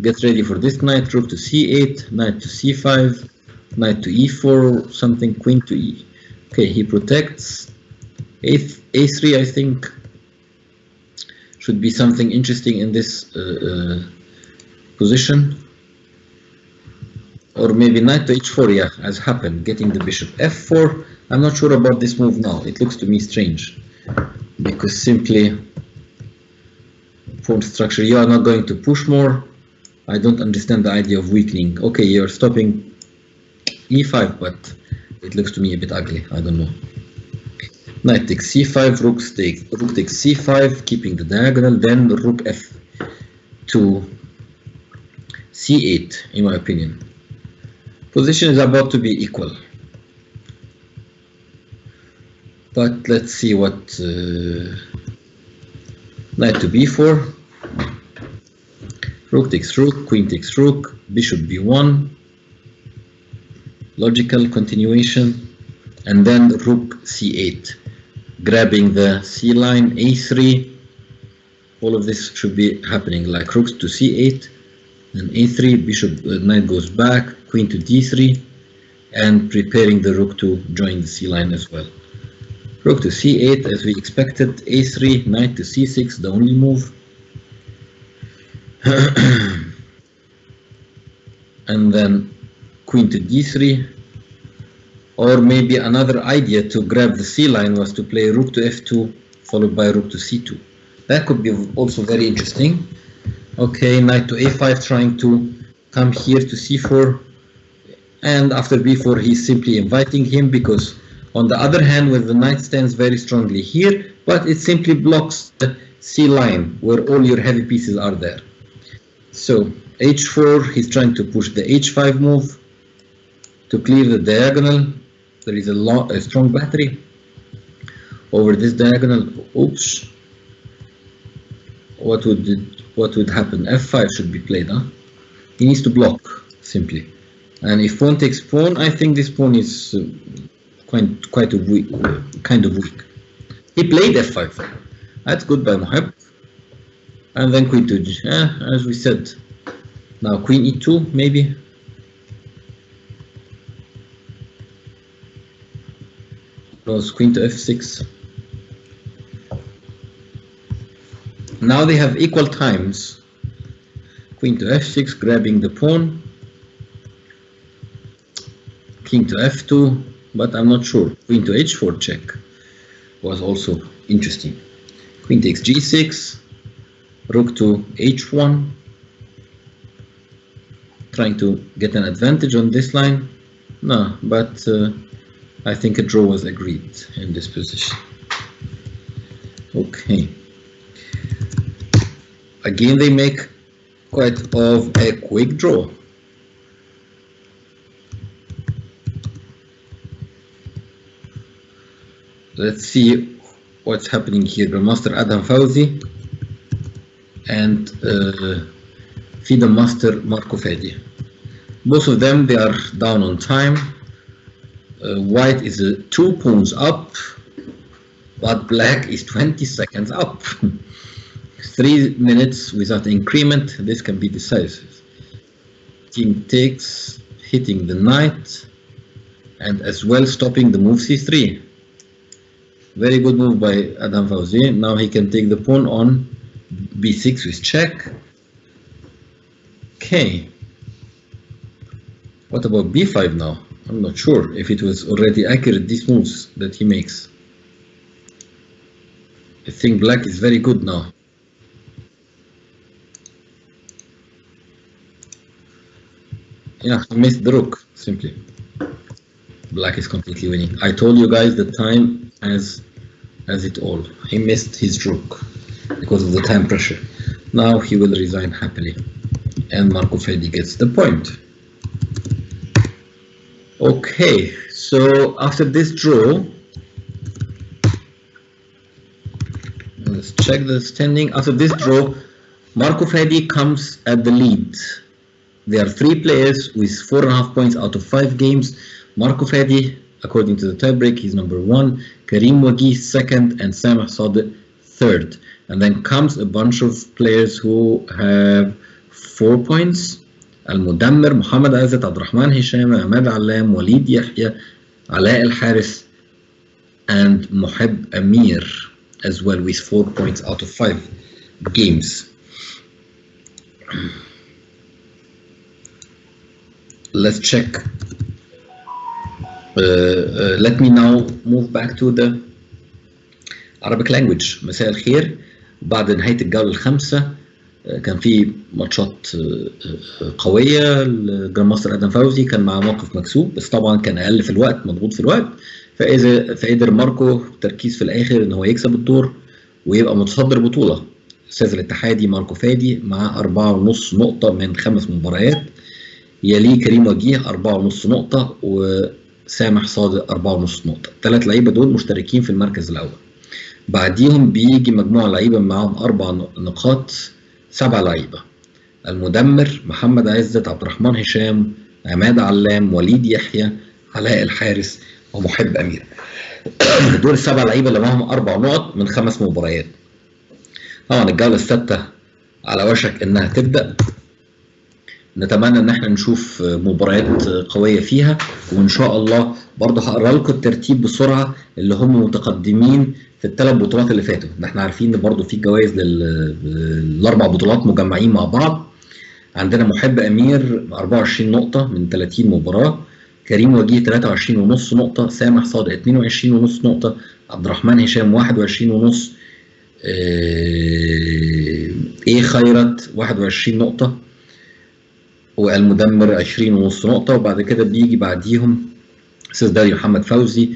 get ready for this knight, rook to c8, knight to c5, knight to e4, something, queen to e. Okay, he protects. A3, I think, should be something interesting in this position. Or maybe knight to h4, yeah, as happened, getting the bishop. f4, I'm not sure about this move now. It looks to me strange, because simply pawn structure, you are not going to push more. I don't understand the idea of weakening. Okay, you're stopping e5, but it looks to me a bit ugly. I don't know. Knight takes c5, rook takes c5, keeping the diagonal, then rook f to c8, in my opinion. Position is about to be equal. But let's see what... Knight to b4. Rook takes rook, queen takes rook, bishop b1. Logical continuation. And then rook c8. Grabbing the c line, a3. All of this should be happening like rook to c8. Then a3, bishop, knight goes back, queen to d3. And preparing the rook to join the c line as well. Rook to c8 as we expected, a3, knight to c6, the only move. And then queen to d3. Or maybe another idea to grab the c line was to play rook to f2 followed by rook to c2. That could be also very interesting. Okay, knight to a5 trying to come here to c4. And after b4 he's simply inviting him, because on the other hand, when the knight stands very strongly here, but it simply blocks the c line where all your heavy pieces are there. So h4, he's trying to push the h5 move to clear the diagonal. There is a strong battery. over this diagonal. Oops. What would happen? F5 should be played, huh? He needs to block simply. And if pawn takes pawn, I think this pawn is quite a weak, kind of weak. He played F5. That's good by Moheb. And then queen to as we said. Now queen E2 maybe. Goes queen to F6. Now they have equal times. Queen to F6, grabbing the pawn. King to F2, but I'm not sure. Queen to H4 check was also interesting. Queen takes G6. Rook to H1. Trying to get an advantage on this line. No, but I think a draw was agreed in this position. Okay. Again, they make quite of a quick draw. Let's see what's happening here. Grandmaster Adam Fawzi and FIDE Master Marco Fedi. Both of them, they are down on time. White is 2 pawns up, but black is 20 seconds up. 3 minutes without increment, this can be decisive. King takes, hitting the knight, and as well stopping the move C3. Very good move by Adam Fawzi. Now he can take the pawn on B6 with check. Okay. What about B5 now? I'm not sure if it was already accurate, these moves that he makes. I think black is very good now. Yeah, he missed the rook, simply. Black is completely winning. I told you guys the time as it all. He missed his rook because of the time pressure. Now he will resign happily. And Marco Fedi gets the point. Okay, so after this draw, let's check the standing. After this draw, Marco Fedi comes at the lead. There are 3 players with 4.5 points out of 5 games. Marco Fedi, according to the tiebreak, he's number 1. Karim Waghi second, and Sameh Sadiq third. And then comes a bunch of players who have 4 points. المدمر, محمد عزت, عبد الرحمن هشام, عماد علام, وليد يحيى, علاء الحارث, and Moheb Amir as well with 4 points out of 5 games. Let's check. Let me now move back to the Arabic language. مساء الخير. بعد نهاية الجولة الخامسة كان في ماتشات قوية. الجراند ماستر آدم فوزي كان مع موقف مكسوب، بس طبعا كان أقل في الوقت، مضغوط في الوقت، فقدر ماركو تركيز في الآخر إن هو يكسب الدور ويبقى متصدر بطولة. أستاذ الاتحادي ماركو فادي مع 4.5 نقطة من 5 مباريات. يليه كريم وجيه 4.5 نقطة، وسامح صادق 4.5 نقطة. 3 لعيبة دول مشتركين في المركز الأول. بعديهم بيجي مجموعة لعيبة معاهم 4 نقاط، 7 لعيبة: المدمر، محمد عزت، عبد الرحمن هشام، عماد علام، وليد يحيى، علاء الحارث، ومحب أمير. دول ال7 لعيبة اللي معاهم 4 نقط من 5 مباريات. طبعا الجولة السادسة على وشك إنها تبدأ. نتمنى ان احنا نشوف مباريات قويه فيها، وان شاء الله برضه هقرا لكم الترتيب بسرعه اللي هم متقدمين في ال3 بطولات اللي فاتوا. احنا عارفين ان برضه في جوائز لل4 بطولات مجمعين مع بعض. عندنا محب امير 24 نقطه من 30 مباراه، كريم وجيه 23.5 نقطه، سامح صادق 22.5 نقطه، عبد الرحمن هشام 21.5، خيرت 21 نقطه، والمدمر 20.5 نقطة. وبعد كده بيجي بعديهم أستاذ دولي محمد فوزي،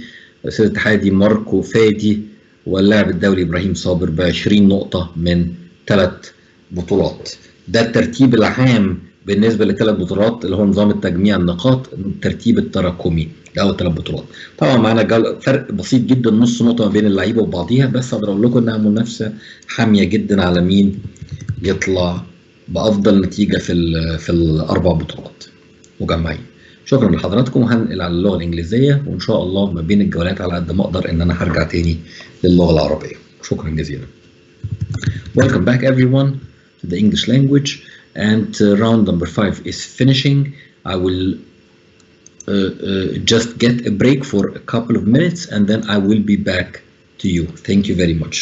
أستاذ الاتحادي ماركو فادي، واللاعب الدولي إبراهيم صابر ب20 نقطة من 3 بطولات. ده الترتيب العام بالنسبه للثلاث بطولات اللي هو نظام التجميع النقاط الترتيب التراكمي لاول ثلاث بطولات. طبعا معانا فرق بسيط جدا نص نقطه ما بين اللعيبه وبعضيها، بس اقدر اقول لكم انها منافسه حاميه جدا على مين يطلع بافضل نتيجه في الاربع بطولات مجمعين. شكرا لحضراتكم، وهنقل على اللغه الانجليزيه، وان شاء الله ما بين الجولات على قد ما اقدر ان انا هرجع تاني للغه العربيه. شكرا جزيلا. Welcome back everyone to the English language, and round number 5 is finishing. I will just get a break for a couple of minutes and then I will be back to you. Thank you very much.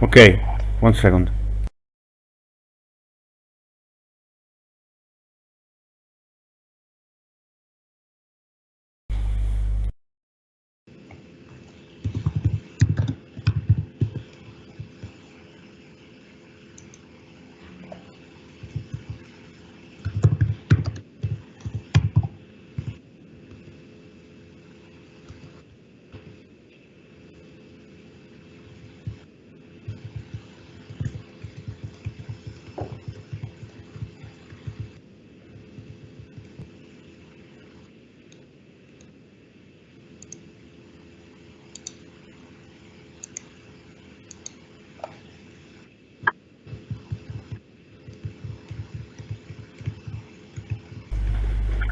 Okay, 1 second.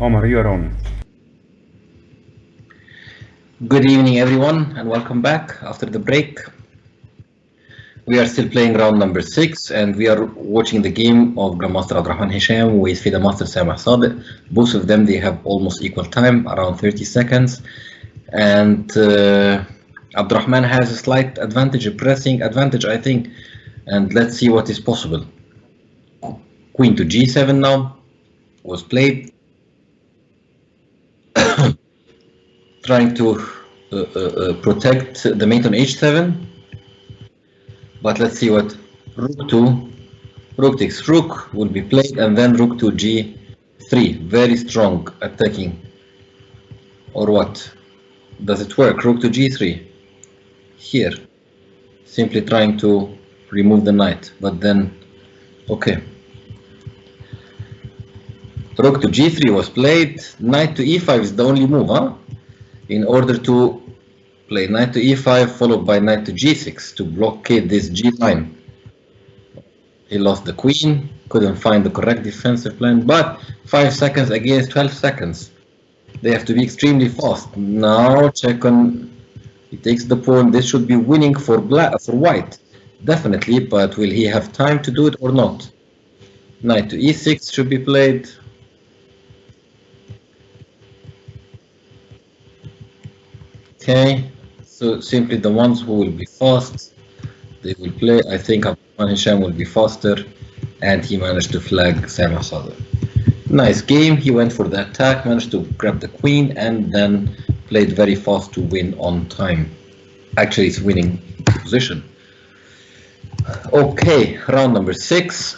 Omar, you are on. Good evening, everyone, and welcome back after the break. We are still playing round number 6, and we are watching the game of Grandmaster Abdurrahman Hisham with FIDE Master Samah Sadiq. Both of them, they have almost equal time, around 30 seconds. And Abdurrahman has a slight advantage, a pressing advantage, I think. And let's see what is possible. Queen to G7 now was played. Trying to protect the mate on H7. But let's see what Rook takes Rook will be played, and then Rook to G3. Very strong attacking. Or what? Does it work? Rook to G3. Here. Simply trying to remove the knight. But then, okay. Rook to G3 was played. Knight to E5 is the only move, huh? In order to play knight to E5 followed by knight to G6 to blockade this G line. He lost the queen, couldn't find the correct defensive plan, but 5 seconds against 12 seconds. They have to be extremely fast. Now check on, he takes the pawn. This should be winning for white, definitely, but will he have time to do it or not? Knight to E6 should be played. Okay, so simply the ones who will be fast, they will play. I think Abdurrahman Hisham will be faster, and he managed to flag Samah Sadiq. Nice game. He went for the attack, managed to grab the queen, and then played very fast to win on time. Actually, it's winning position. Okay, round number 6.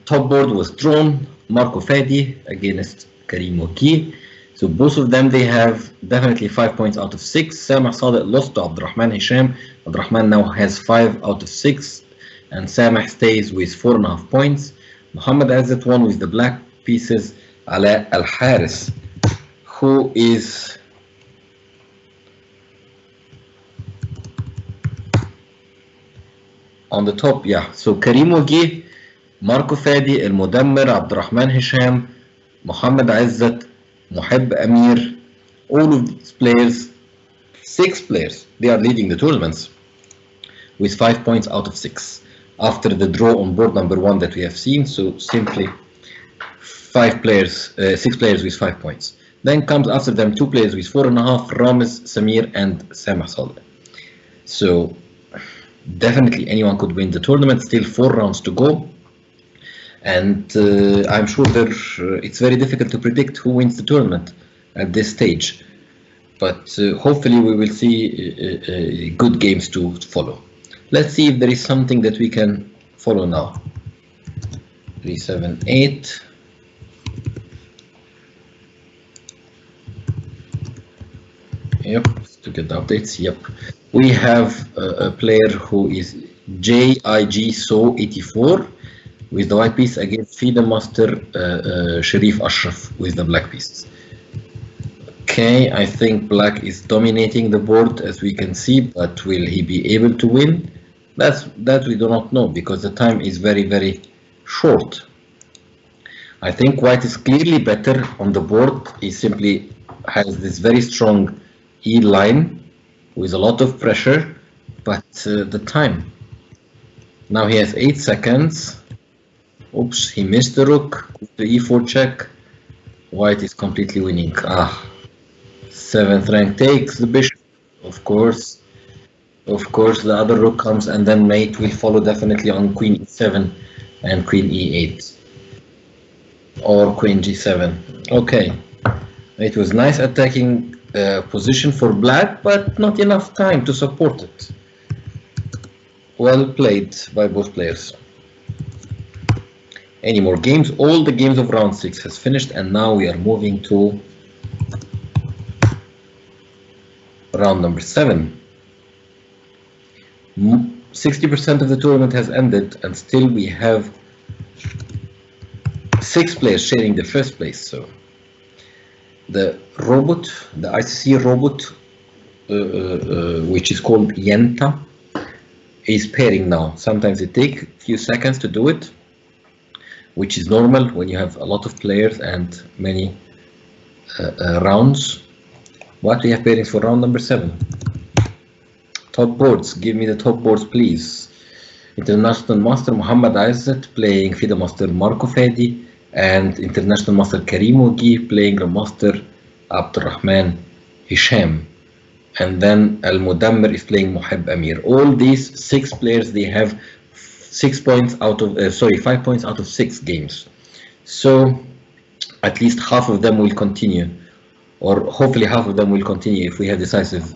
Top board was drawn. Marco Fadi against Karim Waki. So both of them, they have definitely 5 points out of 6. Samah Sadiq lost to Abdurrahman Hisham. Abdurrahman now has 5 out of 6, and Samah stays with 4.5 points. Muhammad Azzat won with the black pieces. Ala Al Haris, who is on the top. Yeah, so Karim Wagi, Marco Fadi, El Mudammar, Abdurrahman Hisham, Muhammad Azzat, Muhib Amir, all of these players, 6 players, they are leading the tournaments with 5 points out of 6 after the draw on board number 1 that we have seen. So simply 6 players with 5 points. Then comes after them 2 players with 4.5, Ramiz, Samir, and Samah Sadiq. So definitely anyone could win the tournament. Still 4 rounds to go, and I'm sure it's very difficult to predict who wins the tournament at this stage. But hopefully we will see good games to follow. Let's see if there is something that we can follow now. 378. Yep, to get the updates. Yep, we have a player who is JIG-So84 with the white piece against FIDE Master Sharif Ashraf with the black pieces. Okay, I think black is dominating the board as we can see, but will he be able to win? That we do not know because the time is very, very short. I think white is clearly better on the board. He simply has this very strong E line with a lot of pressure, but the time. Now he has 8 seconds. Oops, he missed the rook. The E4 check. White is completely winning. 7th rank takes the bishop, of course. Of course, the other rook comes and then mate will follow definitely on queen e7 and queen e8 or queen g7. Okay, it was nice attacking position for black, but not enough time to support it. Well played by both players. Any more games? All the games of round 6 has finished, and now we are moving to round number 7. 60% of the tournament has ended, and still we have 6 players sharing the first place. So the robot, the ICC robot, which is called Yenta, is pairing now. Sometimes it takes a few seconds to do it, which is normal when you have a lot of players and many rounds. What we have pairings for round number 7? Top boards, give me the top boards please. International Master Muhammad Izzat playing FIDE Master Marco Fedi, and International Master Karim Ogi playing Grandmaster Abdurrahman Hisham. And then Al Mudammir is playing Muhib Amir. All these 6 players, they have 5 points out of 6 games. So at least half of them will continue, or hopefully half of them will continue if we have decisive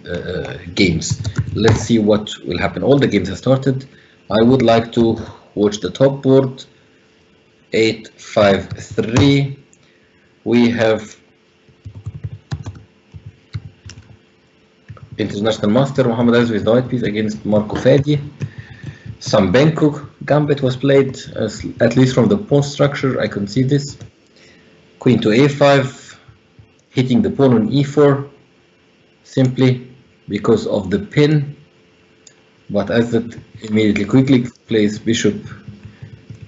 games. Let's see what will happen. All the games have started. I would like to watch the top board. 8-5-3. We have International Master Muhammad Aziz with the white piece against Marco Fedi. Some Bangkok gambit was played, at least from the pawn structure. I can see this. Queen to a5, hitting the pawn on e4, simply because of the pin. But Aziz immediately quickly plays bishop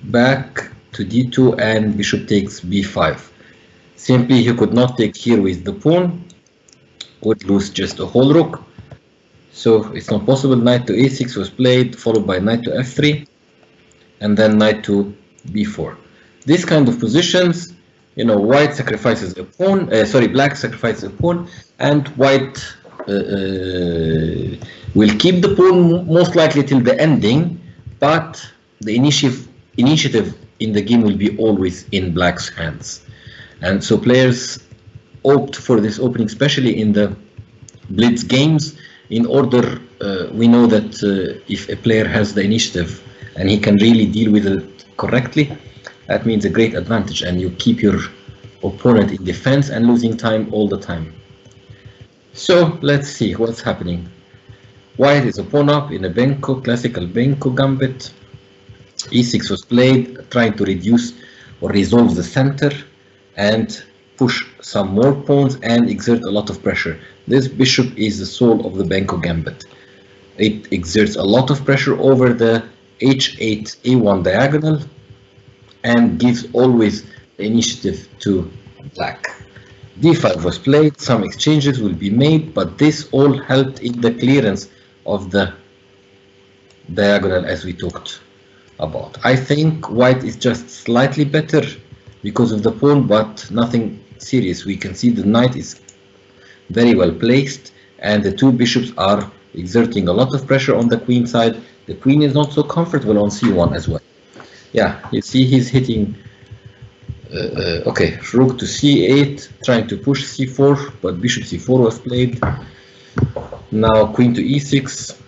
back to d2 and bishop takes b5. Simply he could not take here with the pawn, would lose just a whole rook. So it's not possible. Knight to a6 was played, followed by knight to f3, and then knight to b4. This kind of positions, you know, white sacrifices a pawn, black sacrifices a pawn, and white will keep the pawn most likely till the ending, but the initiative in the game will be always in black's hands. And so players opt for this opening, especially in the blitz games, in order we know that if a player has the initiative and he can really deal with it correctly, that means a great advantage, and you keep your opponent in defense and losing time all the time. So let's see what's happening. White is a pawn up in a classical Bangkok gambit. e6 was played, trying to reduce or resolve the center and push some more pawns and exert a lot of pressure. This bishop is the soul of the Bangkok gambit. It exerts a lot of pressure over the h8 a1 diagonal and gives always the initiative to black. d5 was played, some exchanges will be made, but this all helped in the clearance of the diagonal as we talked about. I think white is just slightly better because of the pawn, but nothing serious. We can see the knight is very well placed and the two bishops are exerting a lot of pressure on the queen side. The queen is not so comfortable on c1 as well. Yeah, you see he's hitting okay, rook to c8, trying to push c4, but bishop c4 was played. Now queen to e6.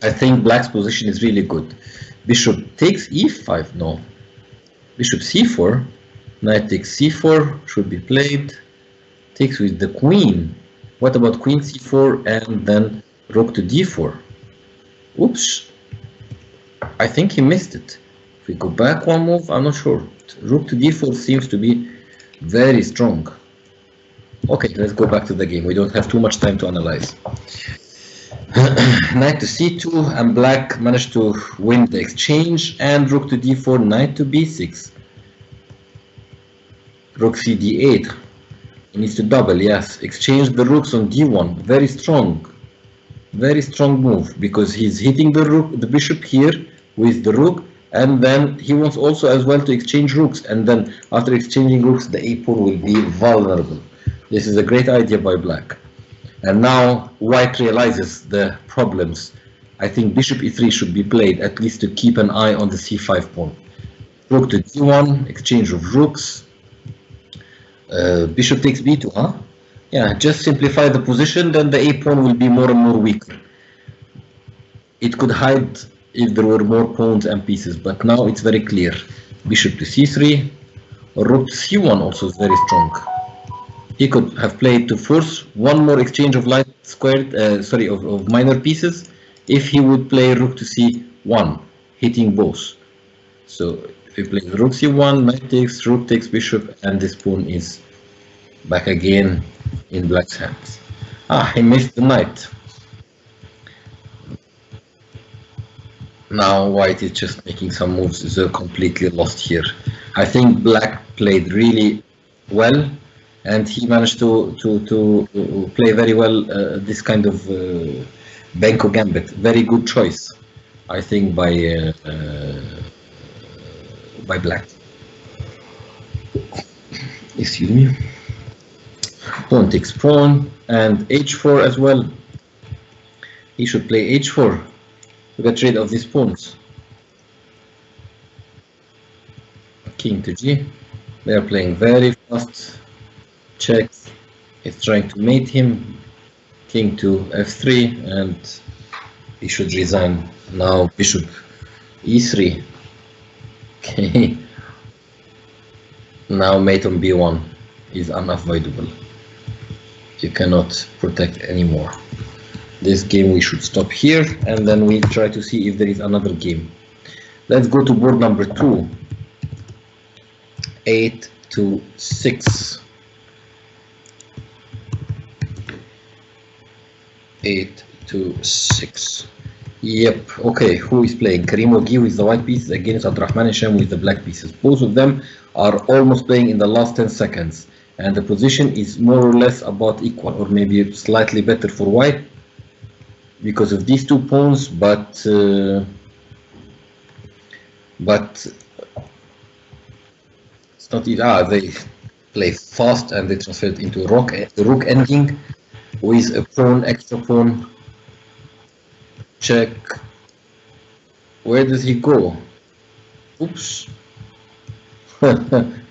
I think black's position is really good. Bishop takes e5, no. Bishop c4, knight takes c4, should be played. Takes with the queen. What about queen c4 and then rook to d4? Oops, I think he missed it. If we go back one move, I'm not sure. Rook to d4 seems to be very strong. Okay, let's go back to the game. We don't have too much time to analyze. Knight to c2, and black managed to win the exchange, and rook to d4, knight to b6. Rook c d8. He needs to double, yes. Exchange the rooks on d1. Very strong move, because he's hitting the rook, the bishop here with the rook, and then he wants also as well to exchange rooks, and then after exchanging rooks the a pawn will be vulnerable. This is a great idea by black. And now white realizes the problems. I think bishop e3 should be played at least to keep an eye on the c5 pawn. Rook to d1, exchange of rooks. Bishop takes b2, huh? Yeah, just simplify the position, then the a pawn will be more and more weaker. It could hide if there were more pawns and pieces, but now it's very clear. Bishop to c3, rook to c1 also is very strong. He could have played to force one more exchange of light squared, of minor pieces, if he would play rook to c1, hitting both. So if he plays rook c1, knight takes, rook takes bishop, and this pawn is back again in black's hands. Ah, he missed the knight. Now white is just making some moves. They're completely lost here. I think black played really well, and he managed to play very well this kind of Benko gambit. Very good choice, I think, by black. Excuse me. Pawn takes pawn, and h4 as well. He should play h4 to get rid of these pawns. King to g. They are playing very fast. Check. It's trying to mate him. King to f3, and he should resign. Now bishop e3. Okay. Now mate on b1 is unavoidable. You cannot protect anymore. This game we should stop here, and then we try to see if there is another game. Let's go to board number 2. 8 to 6. 8 to 6. Yep. Okay. Who is playing? Karim Ogi with the white pieces against Abdurrahman Hisham with the black pieces. Both of them are almost playing in the last 10 seconds, and the position is more or less about equal, or maybe slightly better for white because of these two pawns, but it's not easy. They play fast and they transfer it into rook ending with a pawn, extra pawn. Check. Where does he go? Oops.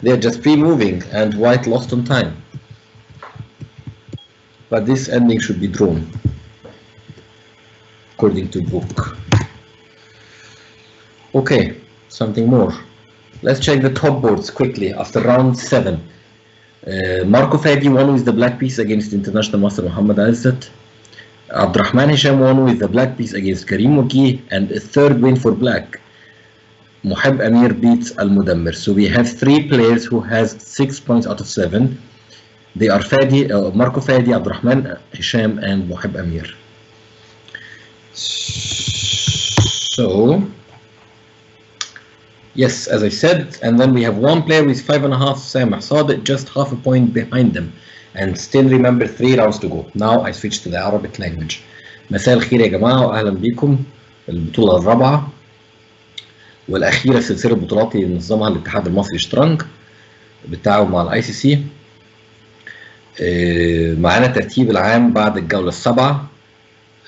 They're just pre-moving, and white lost on time. But this ending should be drawn, according to book. Okay, something more. Let's check the top boards quickly after round 7. Marco Fadi won with the black piece against international master Muhammad Azzat. Abdurrahman Hisham won with the black piece against Karim Moki, and a third win for black. Muhib Amir beats Al Mudammir. So we have 3 players who has 6 points out of 7. They are Marco Fadi, Abdurrahman Hisham, and Muhib Amir. So yes, as I said, and then we have 1 player with 5.5, Samah Sadiq, just half a point behind them, and still remember 3 rounds to go. Now I switch to the Arabic language. مساء الخير يا جماعة، وأهلا بكم البطولة الرابعة والأخيرة في سلسلة بطولات اللي نظمها الاتحاد المصري شطرنج بالتعاون مع الاي سي سي. معانا الترتيب العام بعد الجولة السابعة.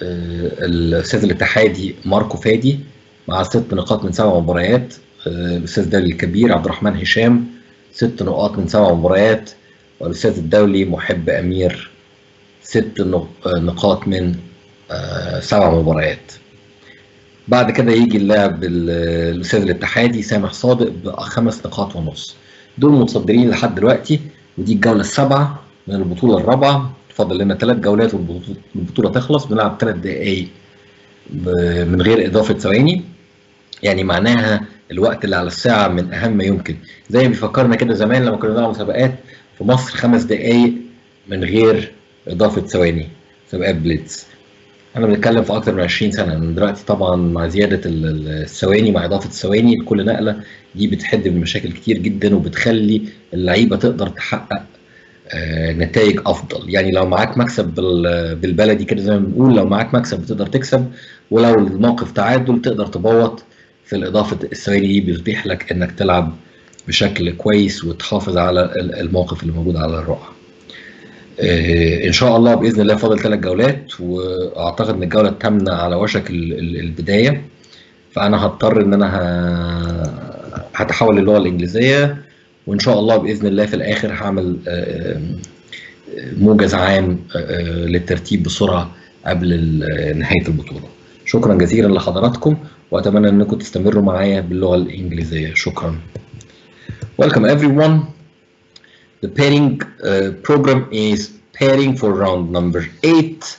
الأستاذ الاتحادي ماركو فادي مع 6 نقاط من 7 مباريات. الأستاذ الدولي الكبير عبد الرحمن هشام 6 نقاط من 7 مباريات. والأستاذ الدولي محب أمير 6 نقاط من 7 مباريات. بعد كده يجي اللاعب الأستاذ الاتحادي سامح صادق ب5 نقاط ونص. دول متصدرين لحد دلوقتي، ودي الجولة السابعة من البطولة الرابعة. فاضل لنا 3 جولات والبطولة تخلص. بنلعب 3 دقايق من غير إضافة ثواني، يعني معناها الوقت اللي على الساعة من أهم ما يمكن. زي ما بيفكرنا كده زمان لما كنا بنلعب مسابقات في مصر 5 دقايق من غير إضافة ثواني، مسابقات بليتز. احنا بنتكلم في اكتر من 20 سنه من دلوقتي. طبعا مع زياده الثواني، مع اضافه الثواني لكل نقله، دي بتحد من مشاكل كتير جدا، وبتخلي اللعيبه تقدر تحقق نتائج افضل. يعني لو معاك مكسب بالبلدي كده زي ما بنقول، لو معاك مكسب بتقدر تكسب، ولو الموقف تعادل تقدر تبوط. في الاضافه الثواني دي بتتيح لك انك تلعب بشكل كويس وتحافظ على الموقف اللي موجود على الرقعه. ان شاء الله باذن الله فاضل 3 جولات، واعتقد ان الجوله الثامنه على وشك البدايه، فانا هضطر ان انا هتحول للغه الانجليزيه، وان شاء الله باذن الله في الاخر هعمل موجز عام للترتيب بسرعه قبل نهايه البطوله. شكرا جزيلا لحضراتكم، واتمنى انكم تستمروا معايا باللغه الانجليزيه. شكرا. Welcome everyone. The pairing program is pairing for round number 8.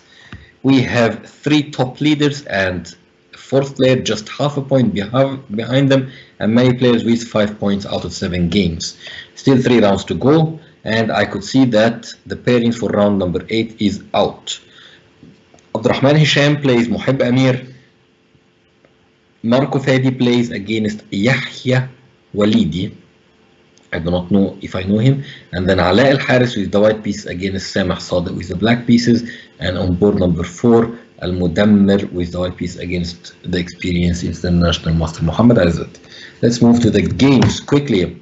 We have 3 top leaders and a 4th player just half a point behind them, and many players with 5 points out of 7 games. Still 3 rounds to go, and I could see that the pairing for round number 8 is out. Abdurrahman Hisham plays Mohib Amir. Marco Fadi plays against Yahya Walidi. I do not know if I know him. And then Ala El Haris with the white piece against Samah Sadiq with the black pieces. And on board number 4, Al Mudammir with the white piece against the experienced international master Muhammad Azad. Let's move to the games quickly.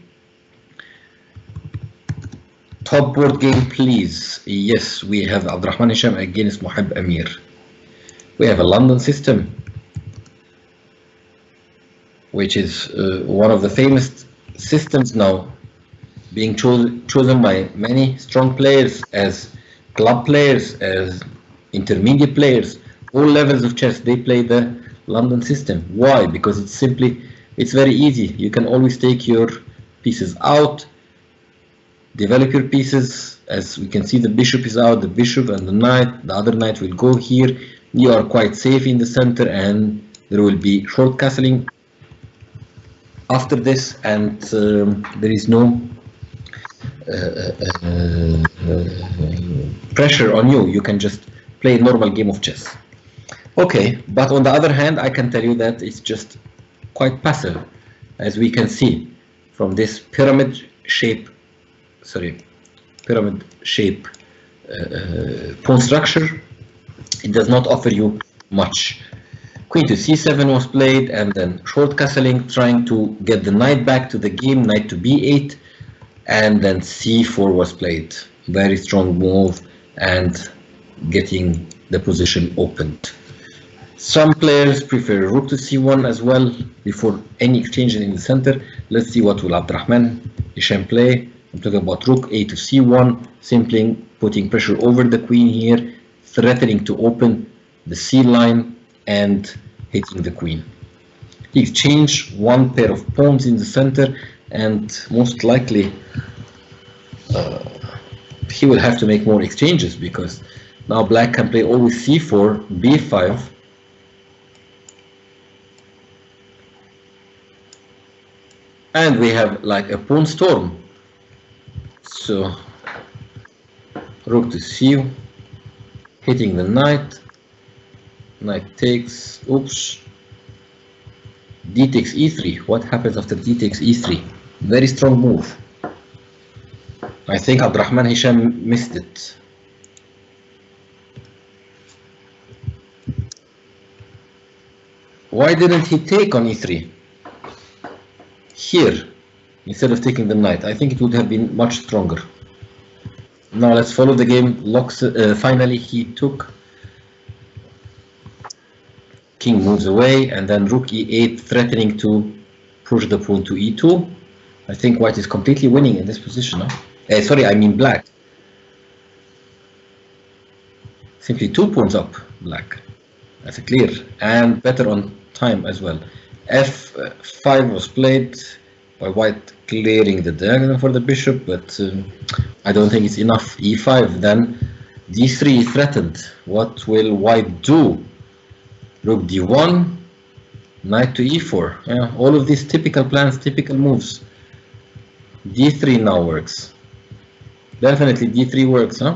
Top board game, please. Yes, we have Abdurrahman Hisham against Mohib Amir. We have a London system, which is one of the famous systems now, being chosen by many strong players, as club players, as intermediate players, all levels of chess. They play the London system. Why? Because it's very easy. You can always take your pieces out, develop your pieces. As we can see, the bishop is out, the bishop and the knight. The other knight will go here. You are quite safe in the center, and there will be short castling after this, and there is no pressure on you. You can just play a normal game of chess. Okay, but on the other hand, I can tell you that it's just quite passive, as we can see from this pyramid shape pawn structure. It does not offer you much. Queen to c7 was played, and then short castling, trying to get the knight back to the game, knight to b8, and then c4 was played. Very strong move and getting the position opened. Some players prefer rook to c1 as well before any exchange in the center. Let's see what will Abdurrahman Hisham play. I'm talking about rook a to c1, simply putting pressure over the queen here, threatening to open the c line and hitting the queen. He exchanged one pair of pawns in the center, and most likely he will have to make more exchanges, because now black can play always c4, b5, and we have like a pawn storm. So rook to c, hitting the knight. Knight takes, oops, d takes e3. What happens after d takes e3? Very strong move. I think Abdurrahman Hisham missed it. Why didn't he take on e3 here instead of taking the knight? I think it would have been much stronger. Now let's follow the game. Finally he took. King moves away, and then rook e8, threatening to push the pawn to e2. I think white is completely winning in this position. Sorry, I mean black. Simply 2 pawns up, black. That's clear, and better on time as well. f5 was played by white, clearing the diagonal for the bishop, but I don't think it's enough. e5, then d3 is threatened. What will white do? Rook d1, knight to e4. Yeah, all of these typical plans, typical moves. d3 now works. Definitely d3 works, huh?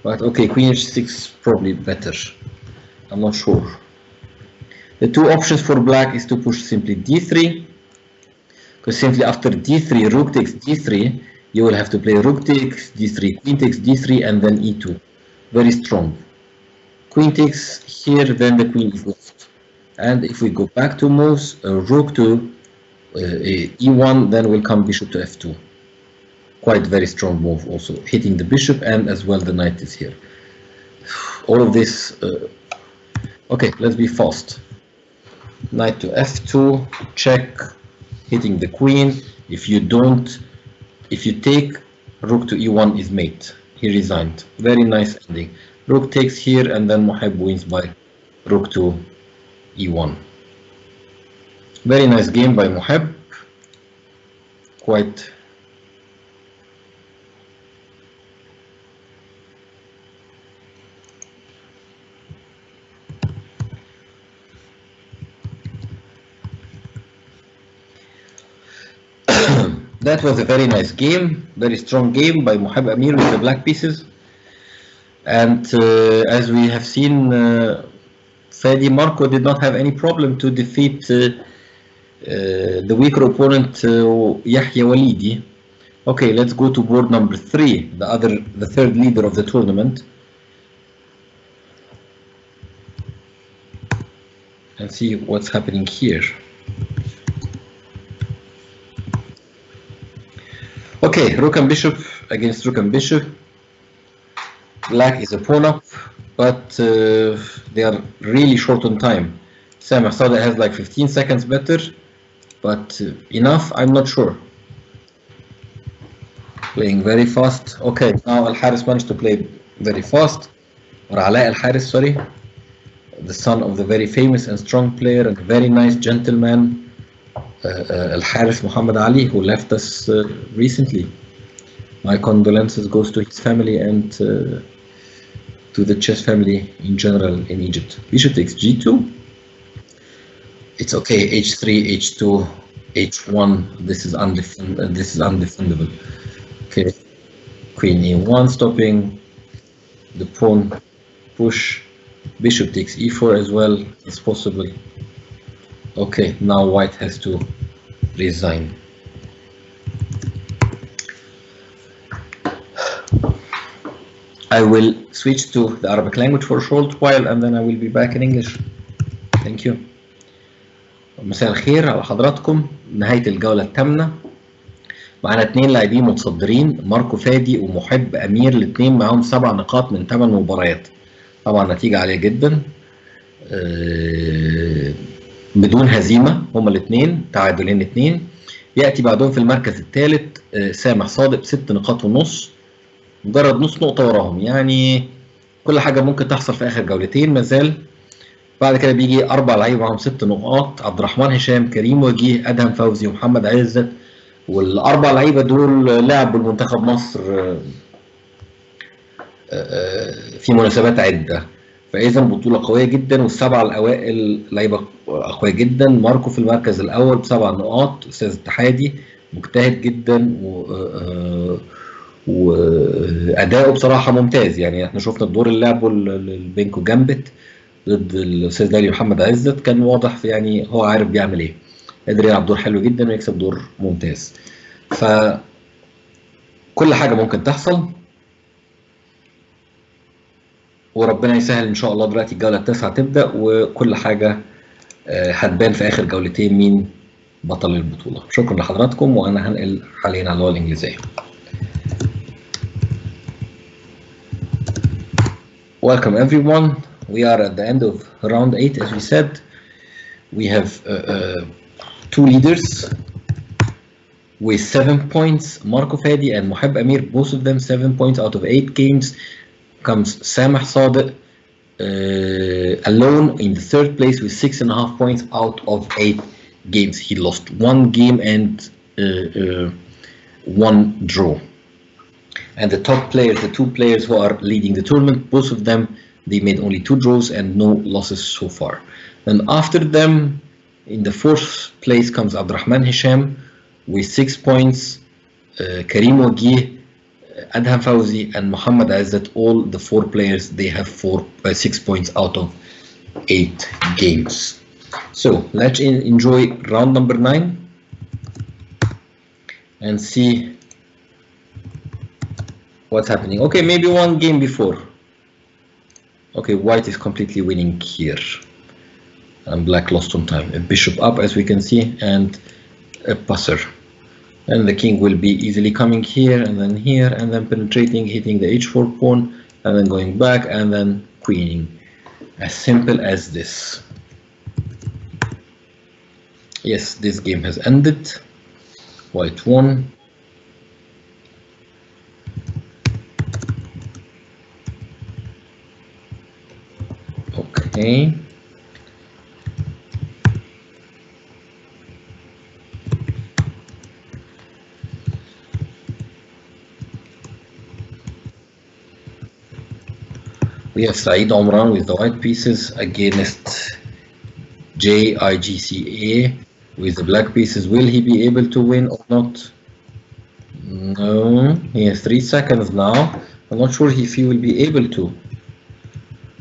But okay, queen h6 probably better. I'm not sure. The two options for black is to push simply d3, because simply after d3, rook takes d3, you will have to play rook takes d3, queen takes d3, and then e2. Very strong. Queen takes here, then the queen is lost. And if we go back to moves, rook to e1, then will come bishop to f2. quite very strong move also, hitting the bishop, and as well the knight is here. All of this, okay, let's be fast. Knight to f2, check, hitting the queen. If you take, rook to e1 is mate. He resigned. Very nice ending. Rook takes here, and then Moheb wins by rook to e1. Very nice game by Moheb. Quite that was a very nice game, very strong game by Moheb Amir with the black pieces. And as we have seen, Fadi Marco did not have any problem to defeat the weaker opponent Yahya Walidi. Okay, let's go to board number 3, the third leader of the tournament, and see what's happening here. Okay, Rook and Bishop against Rook and Bishop. Black is a pawn up, but they are really short on time. Sam Sadeh has like 15 seconds better, but enough, I'm not sure. Playing very fast. Okay, now Al Haris managed to play very fast. Or Ala Al Haris, sorry. The son of the very famous and strong player and very nice gentleman, Al Haris Muhammad Ali, who left us recently. My condolences goes to his family and to the chess family in general in Egypt. Bishop takes g2. It's okay. h3, h2, h1. This is undefendable. Okay. Queen e1 stopping. The pawn push. Bishop takes e4 as well. It's possible. Okay, now white has to resign. I will switch to the Arabic language for a short while and then I will be back in English. Thank you. مساء الخير على حضراتكم. نهاية الجولة الثامنة. معنا 2 لاعبين متصدرين، ماركو فادي ومحب أمير، الاثنين معاهم 7 نقاط من 8 مباريات. طبعا نتيجة عالية جدا. بدون هزيمة، هما الاثنين تعادلين 2. يأتي بعدهم في المركز الثالث سامح صادق ب6 نقاط ونص، مجرد نص نقطة وراهم، يعني كل حاجة ممكن تحصل في آخر جولتين مازال. بعد كده بيجي 4 لعيبة معاهم 6 نقاط، عبد الرحمن هشام، كريم وجيه، أدهم فوزي ومحمد عزت، وال4 لعيبة دول لعبوا المنتخب مصر في مناسبات عدة، فإذا بطولة قوية جدا. وال7 الأوائل لعيبة قوية جدا. ماركو في المركز الأول ب7 نقاط، أستاذ اتحادي مجتهد جدا وأداؤه بصراحة ممتاز. يعني احنا شفنا الدور اللي لعبه البينكو جامبت ضد الأستاذ دالي محمد عزت، كان واضح في يعني هو عارف بيعمل ايه، قدر يلعب دور حلو جدا ويكسب دور ممتاز. فكل حاجة ممكن تحصل وربنا يسهل ان شاء الله. دلوقتي الجوله التاسعه تبدا وكل حاجه هتبان في اخر جولتين مين بطل البطوله. شكرا لحضراتكم وانا هنقل حاليا على اللغه الانجليزيه. Welcome everyone. We are at the end of round 8 as we said. We have 2 leaders with 7 points. Marco Fadi and Moheb Amir, both of them 7 points out of 8 games. Comes Samah Sadiq alone in the 3rd place with 6.5 points out of 8 games. He lost 1 game and 1 draw. And the top players, the 2 players who are leading the tournament, both of them, they made only 2 draws and no losses so far. Then after them, in the 4th place comes Abdurrahman Hisham with 6 points, Karim Wagih, Adham Fawzi and Muhammad Azzat, all the 4 players, they have 6 points out of 8 games. So let's enjoy round number 9 and see what's happening. Okay, maybe 1 game before. Okay, white is completely winning here and black lost on time. A bishop up as we can see and a passer. And the king will be easily coming here and then penetrating, hitting the h4 pawn, and then going back and then queening. As simple as this. Yes, this game has ended. White won. Okay. We have Saeed Omran with the white pieces against JIGCA with the black pieces. Will he be able to win or not? No, he has 3 seconds now. I'm not sure if he will be able to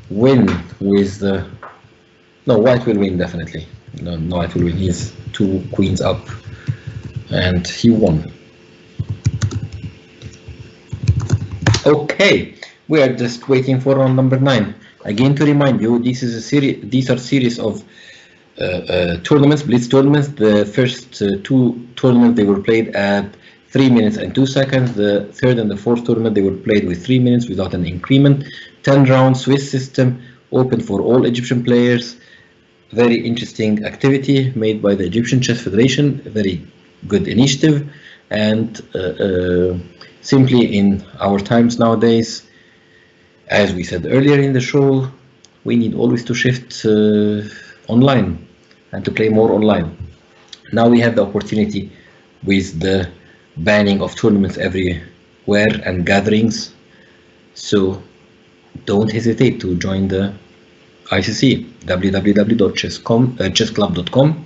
win with the... No, white will win definitely. No, white will win. He has 2 queens up and he won. Okay, we are just waiting for round number 9. Again, to remind you, this is a series. These are series of tournaments, Blitz tournaments. The first 2 tournaments, they were played at 3 minutes and 2 seconds. The third and the fourth tournament, they were played with 3 minutes without an increment. 10 round Swiss system, open for all Egyptian players. Very interesting activity made by the Egyptian Chess Federation. Very good initiative, and simply in our times nowadays, as we said earlier in the show, we need always to shift online and to play more online. Now we have the opportunity with the banning of tournaments everywhere and gatherings, so don't hesitate to join the ICC, www.chessclub.com,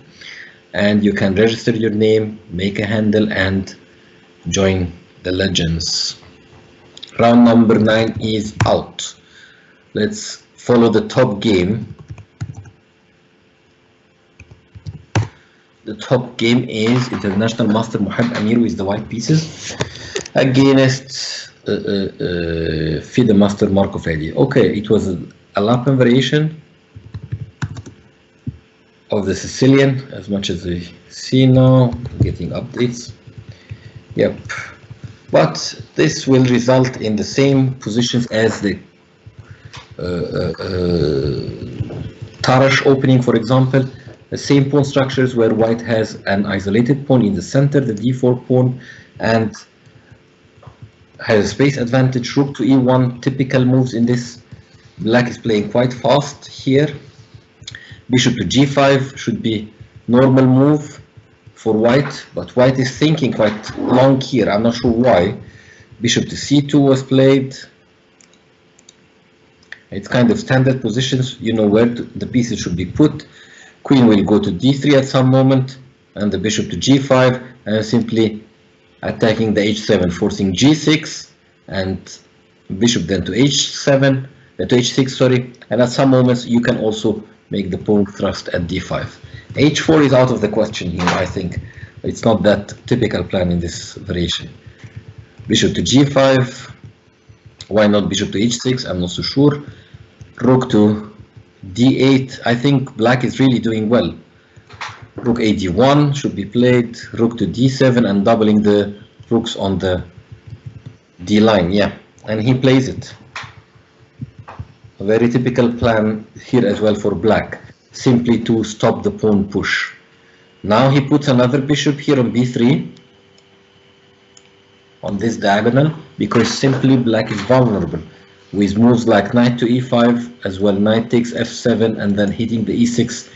and you can register your name, make a handle, and join the legends. Round number 9 is out. Let's follow the top game. The top game is International Master Mohab Amir with the white pieces against FIDE Master Marco Fedi. Okay, it was a Lapan variation of the Sicilian, as much as we see now, getting updates. Yep, but this will result in the same positions as the Tarash opening, for example. The same pawn structures where white has an isolated pawn in the center, the d4 pawn, and has a space advantage. Rook to e1, typical moves in this. Black is playing quite fast here. Bishop to g5 should be normal move for white, but white is thinking quite long here. I'm not sure why. Bishop to c2 was played. It's kind of standard positions, you know where the pieces should be put. Queen will go to d3 at some moment, and the bishop to g5, and simply attacking the h7, forcing g6, and bishop then to h7, to h6, sorry. And at some moments you can also make the pawn thrust at d5. h4 is out of the question here, I think. It's not that typical plan in this variation. Bishop to g5, why not bishop to h6? I'm not so sure. Rook to d8, I think black is really doing well. Rook a d1 should be played, rook to d7, and doubling the rooks on the d line, yeah, and he plays it. A very typical plan here as well for black, simply to stop the pawn push. Now he puts another bishop here on b3, on this diagonal, because simply black is vulnerable with moves like knight to e5, as well knight takes f7, and then hitting the e6.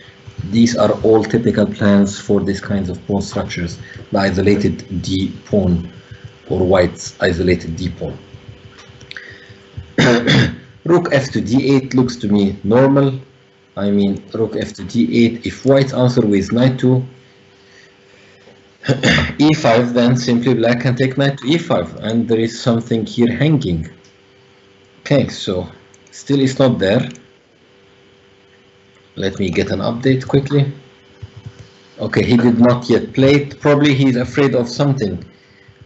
These are all typical plans for these kinds of pawn structures, the isolated d pawn or white's isolated d pawn. Rook f to d8 looks to me normal. I mean, rook f to d8, if white's answer with knight to e5, then simply black can take knight to e5, and there is something here hanging. Okay, so still it's not there. Let me get an update quickly. Okay, he did not yet play it. Probably he's afraid of something.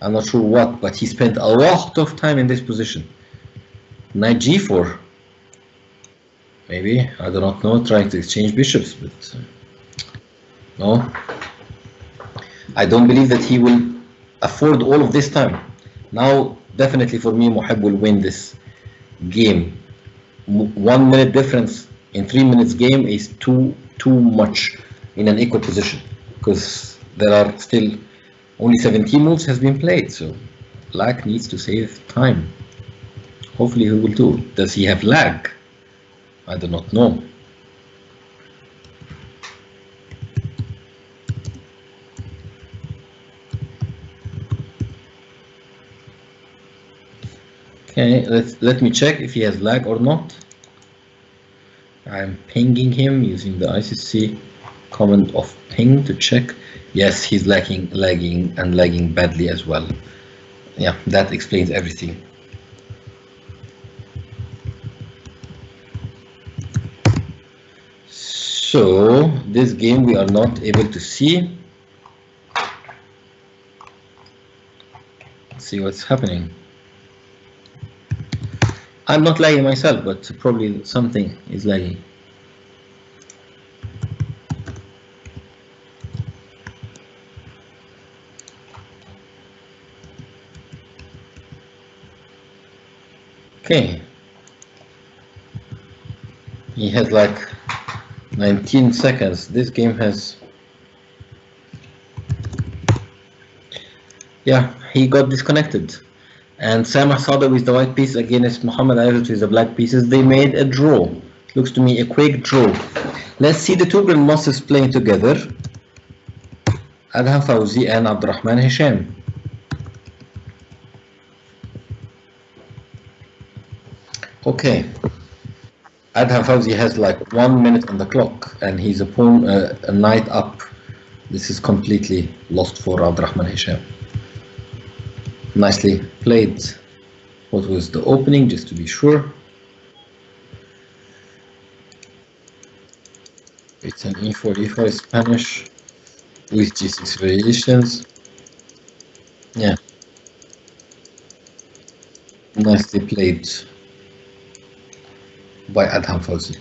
I'm not sure what, but he spent a lot of time in this position. Knight g4. Maybe, I do not know, trying to exchange bishops, but no. I don't believe that he will afford all of this time. Now definitely for me Mohib will win this game. 1 minute difference in 3 minutes game is too much in an equal position, because there are still only 17 moves has been played, so Black needs to save time. Hopefully he will do. Does he have lag? I do not know. Okay, let me check if he has lag or not. I'm pinging him using the ICC command of ping to check. Yes, he's lagging badly as well. Yeah, that explains everything. So this game we are not able to see. Let's see what's happening. I'm not lagging myself, but probably something is lagging. Okay. He has like 19 seconds. This game has... Yeah, he got disconnected. And Salama Sadiq with the white piece against Muhammad Ayazit with the black pieces. They made a draw. Looks to me a quick draw. Let's see the two grandmasters playing together. Adham Fawzi and Abdurrahman Hisham. Okay. Adham Fawzi has like 1 minute on the clock and he's a pawn, a knight up. This is completely lost for Abdurrahman Hisham. Nicely played. What was the opening, just to be sure? It's an e4, e5 Spanish with g6 variations. Yeah. Nicely played by Adham Fawzi.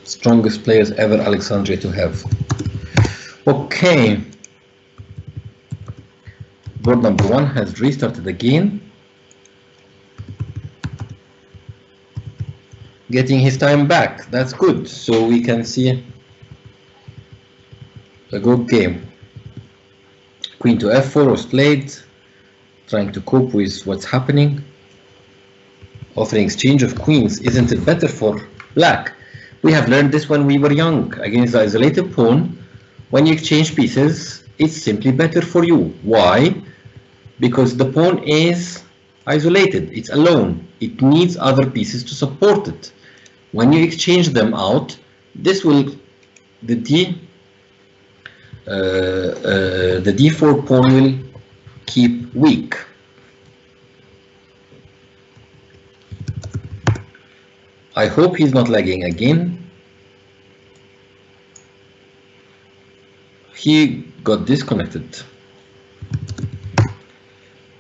Strongest players ever Alexandria to have. Okay. Board number 1 has restarted again. Getting his time back. That's good. So we can see a good game. Queen to f4 was played. Trying to cope with what's happening. Offering exchange of queens. Isn't it better for black? We have learned this when we were young. Against the isolated pawn, when you exchange pieces, it's simply better for you. Why? Because the pawn is isolated, it's alone. It needs other pieces to support it. When you exchange them out, this will, the d4 pawn will keep weak. I hope he's not lagging again. He got disconnected.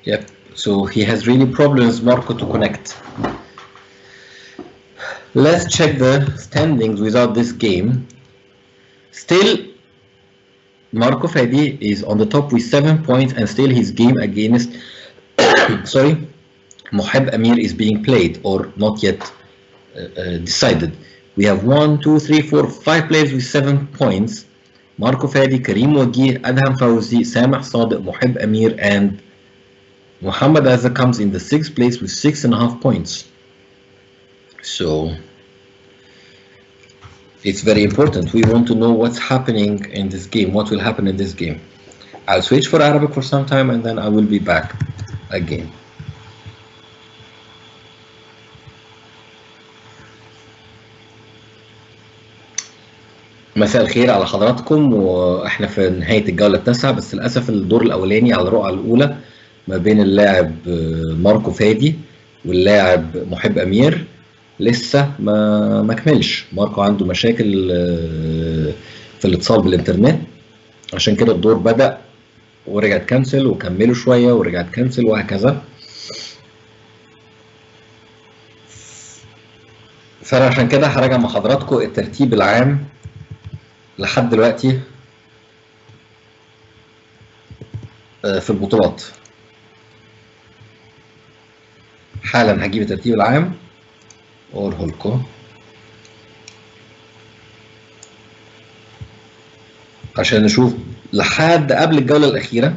Yep, so he has really problems, Marco, to connect. Let's check the standings without this game. Still, Marco Fadi is on the top with 7 points, and still his game against sorry, Mohib Amir is being played, or not yet decided. We have 1, 2, 3, 4, 5 players with 7 points. Marco Fadi, Karim Wagih, Adham Fawzi, Salama Sadiq, Mohib Amir, and Muhammad Azza comes in the 6th place with 6.5 points. So it's very important. We want to know what's happening in this game, what will happen in this game. I'll switch for Arabic for some time and then I will be back again. مساء الخير على حضراتكم، واحنا في نهاية الجولة التاسعة، بس للأسف الدور الأولاني على الرقعة الأولى ما بين اللاعب ماركو فادي واللاعب محب أمير لسه ما كملش. ماركو عنده مشاكل في الاتصال بالإنترنت، عشان كده الدور بدأ ورجع تكنسل وكملوا شوية ورجع تكنسل وهكذا. فعشان كده هراجع مع حضراتكم الترتيب العام لحد دلوقتي في البطولات. حالا هجيب الترتيب العام واقوله لكم عشان نشوف لحد قبل الجولة الأخيرة.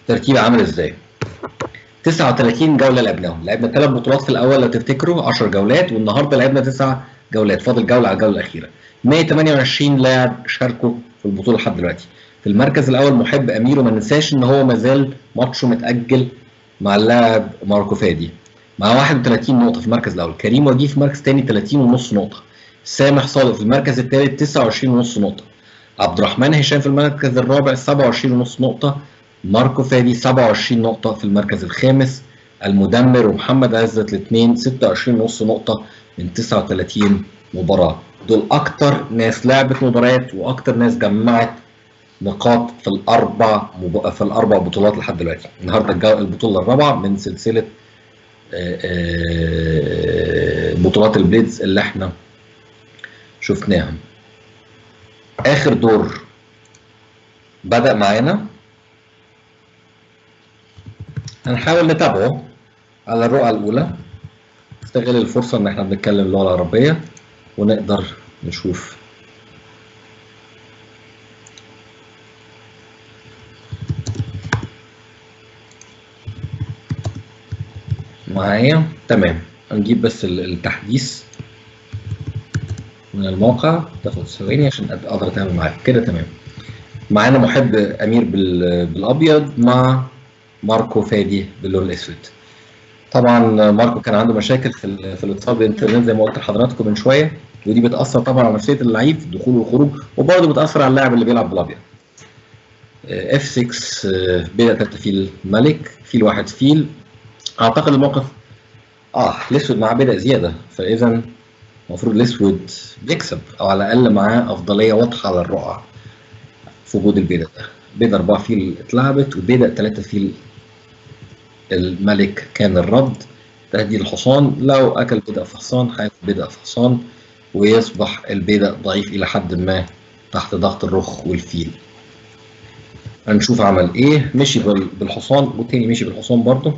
ترتيب عامل ازاي؟ 39 جولة لعبنا 3 بطولات في الأول لو تفتكروا، 10 جولات، والنهارده لعبنا 9 جولات، فاضل جولة على الجولة الأخيرة. 128 لاعب شاركوا في البطولة لحد دلوقتي. في المركز الأول محب أمير، وما ننساش إن هو مازال ماتشه متأجل مع اللاعب ماركو فادي مع 31 نقطة في المركز الأول. كريم وجيه في المركز الثاني 30.5 نقطة. سامح صادق في المركز الثالث 29.5 نقطة. عبد الرحمن هشام في المركز الرابع 27.5 نقطة. ماركو فادي 27 نقطة في المركز الخامس. المدمر ومحمد عزت الاثنين 26.5 نقطة من 39 مباراة. دول أكتر ناس لعبت مباريات وأكتر ناس جمعت نقاط في الأربع بطولات لحد دلوقتي. النهارده البطولة الرابعة من سلسلة بطولات البليدز اللي احنا شفناها. آخر دور بدأ معانا، هنحاول نتابعه على الرؤى الأولى. نستغل الفرصة إن احنا بنتكلم اللغة العربية ونقدر نشوف. معايا تمام. هنجيب بس التحديث من الموقع، تاخد ثواني عشان اقدر اتعامل معاك كده. تمام. معانا محب امير بالابيض مع ماركو فادي باللون الاسود. طبعا ماركو كان عنده مشاكل في الاتصال بالانترنت زي ما قلت لحضراتكم من شويه، ودي بتاثر طبعا على نفسيه اللعيب في الدخول والخروج، وبرضه بتاثر على اللاعب اللي بيلعب بالابيض. اف 6 بدا 3 فيل ملك، فيل واحد فيل. اعتقد الموقف الاسود معاه بدأ زياده، فاذا المفروض الاسود بيكسب او على الاقل معاه افضليه واضحه على الرقعه في وجود البيضه ده. بيضه 4 فيل اتلعبت، وبيضه 3 فيل الملك كان الرد. تهديد الحصان، لو اكل بيضه في حصان هياكل بيضه في حصان، ويصبح البيضه ضعيف الى حد ما تحت ضغط الرخ والفيل. هنشوف عمل ايه. مشي بالحصان، والتاني مشي بالحصان برضه.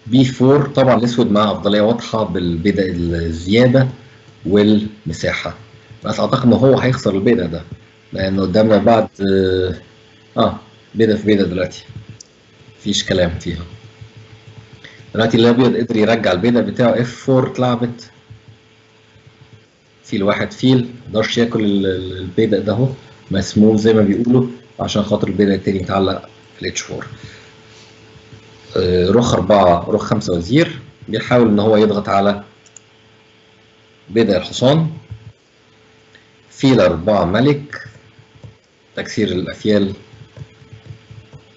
بي 4 طبعا الاسود معاه افضليه واضحه بالبيضه الزياده والمساحه، بس اعتقد ان هو هيخسر البيضه ده لان قدامنا بعد بيضه في بيضه دلوقتي، مفيش كلام فيها. دلوقتي الابيض قدر يرجع البيضه بتاعه. اف 4 اتلعبت، فيل واحد فيل، مقدرش ياكل البيضه ده اهو، مسموم زي ما بيقولوا عشان خاطر البيضه التاني متعلق في الاتش 4. رخ 4 رخ 5 وزير، بيحاول ان هو يضغط على بيضة الحصان. فيل 4 ملك، تكسير الافيال.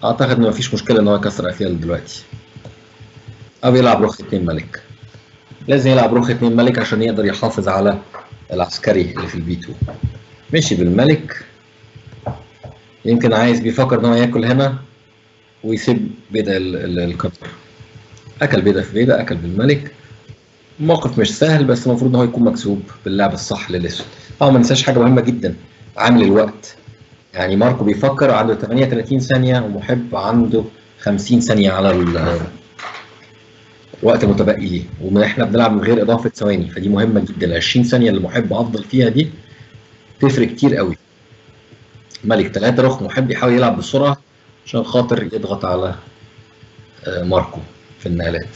اعتقد ان مفيش مشكله ان هو يكسر افيال دلوقتي، او يلعب رخ 2 ملك. لازم يلعب رخ 2 ملك عشان يقدر يحافظ على العسكري اللي في البي 2. مشي بالملك، يمكن عايز بيفكر ان هو ياكل هنا ويسيب بيضة القطر. اكل بيضة في بيضة، اكل بالملك. الموقف مش سهل، بس المفروض ان هو يكون مكسوب باللعب الصح للاسود. طبعا ما ننساش حاجه مهمه جدا، عامل الوقت. يعني ماركو بيفكر عنده 38 ثانيه، ومحب عنده 50 ثانيه على الوقت المتبقي ليه، واحنا بنلعب من غير اضافه ثواني، فدي مهمه جدا. ال 20 ثانيه اللي محب افضل فيها دي تفرق كتير قوي. ملك 3 رخ، محب يحاول يلعب بسرعه عشان خاطر يضغط على ماركو في النقلات.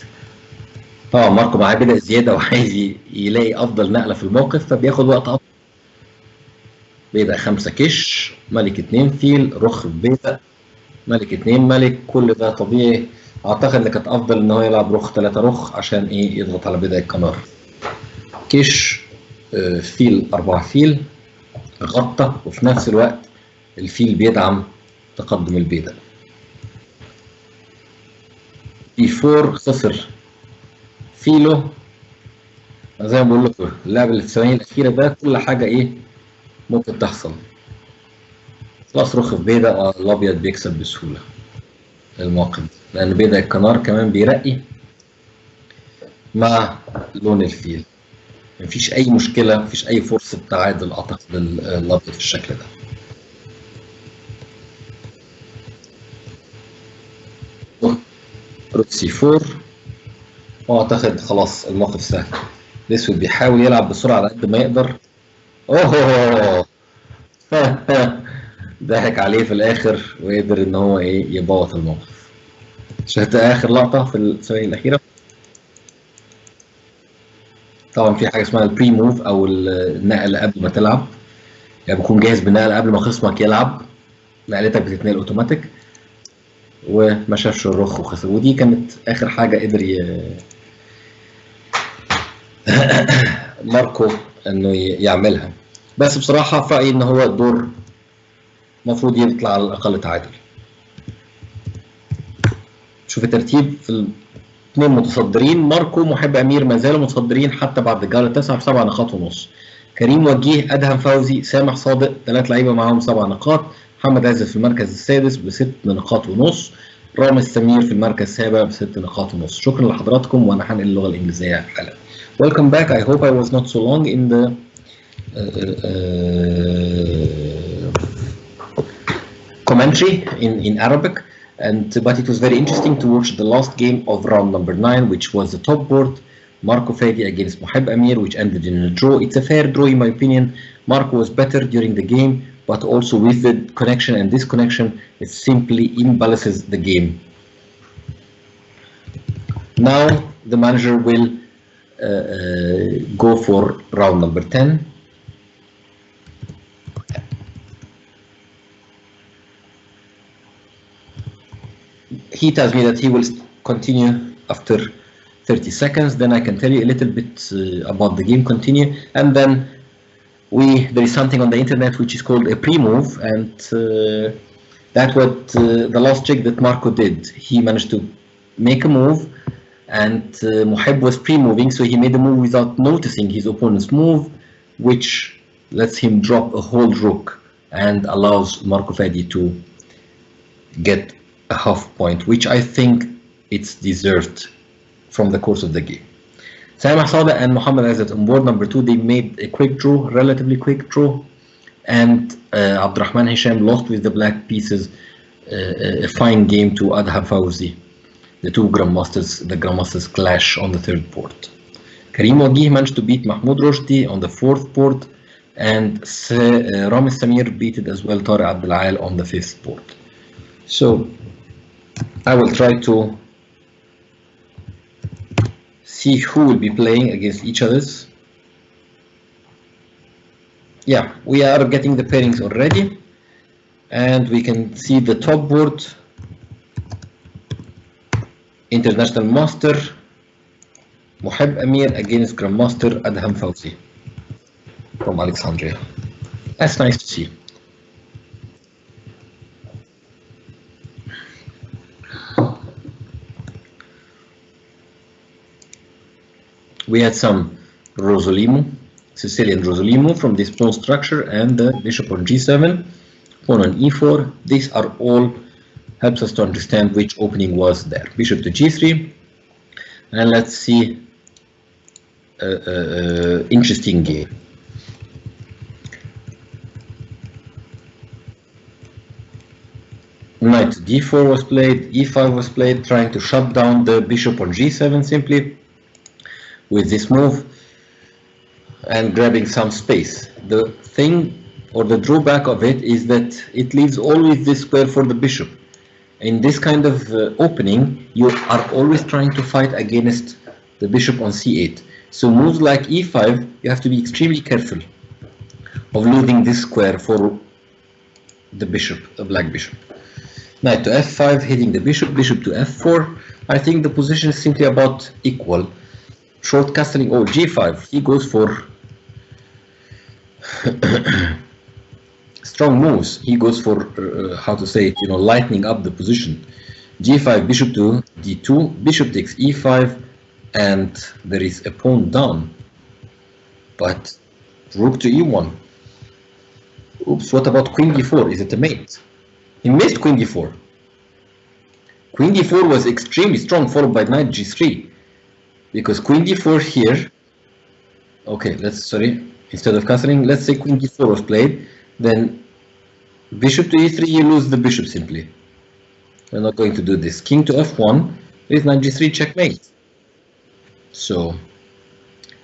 طبعا ماركو معاه بدأ زياده وعايز يلاقي افضل نقله في الموقف، فبياخد وقت اطول. بيبقى 5 كش، ملك 2 فيل، رخ بيبقى ملك 2 ملك. كل ده طبيعي. اعتقد ان كانت افضل ان هو يلعب رخ 3 رخ عشان ايه يضغط على بداية القمر. كش فيل 4 فيل، غطى، وفي نفس الوقت الفيل بيدعم تقدم البيضة. بي 4 خسر فيله. زي ما بقول لكم اللعب اللي في الثواني الاخيره ده كل حاجه ايه ممكن تحصل. خلاص رخ في بيضة، الابيض بيكسب بسهوله الموقف ده، لان بيضة الكنار كمان بيرقي مع لون الفيل. مفيش اي مشكله، مفيش اي فرصه تعادل اعتقد الابيض في الشكل ده. روك C4. واعتقد خلاص الموقف سهل. الاسود بيحاول يلعب بسرعه على قد ما يقدر. اوه ضحك عليه في الاخر وقدر ان هو ايه يبوظ الموقف. شفت اخر لقطه في الثواني الاخيره؟ طبعا في حاجه اسمها البري موف او النقله قبل ما تلعب، يعني بكون جاهز بالنقله قبل ما خصمك يلعب، نقلتك بتتنقل اوتوماتيك، وما شافش الرخ وخسر. ودي كانت اخر حاجه قدر ماركو انه يعملها. بس بصراحه في رايي ان هو الدور المفروض يطلع على الاقل تعادل. شوف الترتيب في الاثنين متصدرين، ماركو محب امير ما زالوا متصدرين حتى بعد الجوله التاسعه ب7 نقاط ونص. كريم وجيه، ادهم فوزي، سامح صادق، 3 لعيبه معاهم 7 نقاط. محمد عزت في المركز السادس ب6 نقاط ونص. رامز سمير في المركز السابع ب6 نقاط ونص. شكرا لحضراتكم وانا هنقل اللغه الانجليزيه حالا. Welcome back. I hope I was not so long in the commentary in Arabic, but it was very interesting to watch the last game of round number 9, which was the top board, Marco Fedi against Moheb Amir, which ended in a draw. It's a fair draw in my opinion. Marco was better during the game, but also with the connection and disconnection, it simply imbalances the game. Now the manager will go for round number 10. He tells me that he will continue after 30 seconds. Then I can tell you a little bit about the game continue, and then there is something on the internet which is called a pre-move, and that's what the last check that Marco did. He managed to make a move, and Moheb was pre-moving, so he made a move without noticing his opponent's move, which lets him drop a whole rook and allows Marco Fedi to get a half point, which I think it's deserved from the course of the game. Salama Sada and Muhammad Azat on board number 2, they made a quick draw, relatively quick draw, and Abdurrahman Hisham lost with the black pieces a fine game to Adham Fawzi. The two grandmasters clash on the third board. Karim Wagih managed to beat Mahmoud Roshdi on the fourth board, and Ramiz Samir beat it as well, Tariq Abdel on the fifth board. So I will try to see who will be playing against each others. Yeah, we are getting the pairings already, and we can see the top board. International Master Moheb Amir against Grandmaster Adham Fawzi from Alexandria. That's nice to see. We had some Rosolimo, Sicilian Rosolimo from this pawn structure, and the bishop on g7, pawn on e4. These are all helps us to understand which opening was there. Bishop to g3, and let's see interesting game. Knight to d4 was played, e5 was played, trying to shut down the bishop on g7 simply with this move and grabbing some space. The thing or the drawback of it is that it leaves always this square for the bishop. In this kind of opening, you are always trying to fight against the bishop on c8. So moves like e5, you have to be extremely careful of losing this square for the bishop, the black bishop. Knight to f5, hitting the bishop, bishop to f4. I think the position is simply about equal. Short castling, oh, g5, he goes for strong moves. He goes for, how to say it, lightening up the position. g5, bishop to d2, bishop takes e5, and there is a pawn down. But rook to e1. Oops, what about queen d4? Is it a mate? He missed queen d4. Queen d4 was extremely strong, followed by knight g3. Because queen d4 here, okay, instead of castling, let's say queen d4 was played, then bishop to e3, you lose the bishop simply. We're not going to do this. King to f1, With knight g3 checkmate. So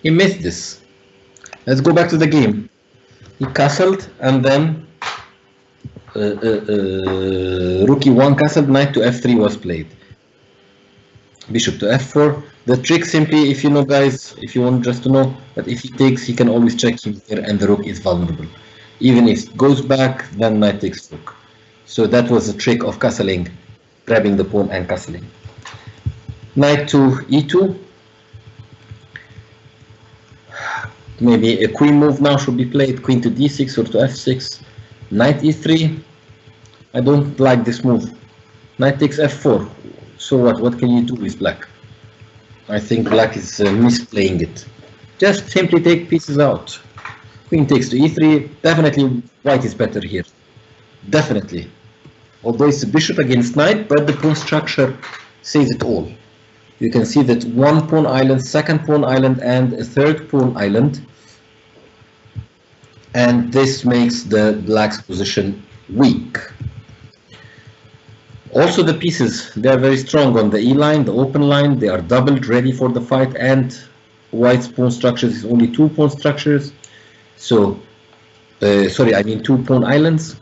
he missed this. Let's go back to the game. He castled and then rook e1 castled, knight to f3 was played. Bishop to f4. The trick simply, if you know guys, if you want just to know, that if he takes, he can always check him here and the rook is vulnerable. Even if it goes back, then knight takes rook. So that was the trick of castling, grabbing the pawn and castling. Knight to e2. Maybe a queen move now should be played, queen to d6 or to f6. Knight e3. I don't like this move. Knight takes f4. So what can you do with black? I think black is misplaying it. Just simply take pieces out. Queen takes to e3. Definitely white is better here. Definitely. Although it's a bishop against knight, but the pawn structure says it all. You can see that one pawn island, second pawn island, and a third pawn island. And this makes the black's position weak. Also the pieces, they are very strong on the E line, the open line, they are doubled, ready for the fight, and white's pawn structures is only two pawn structures. So, sorry, I mean two pawn islands.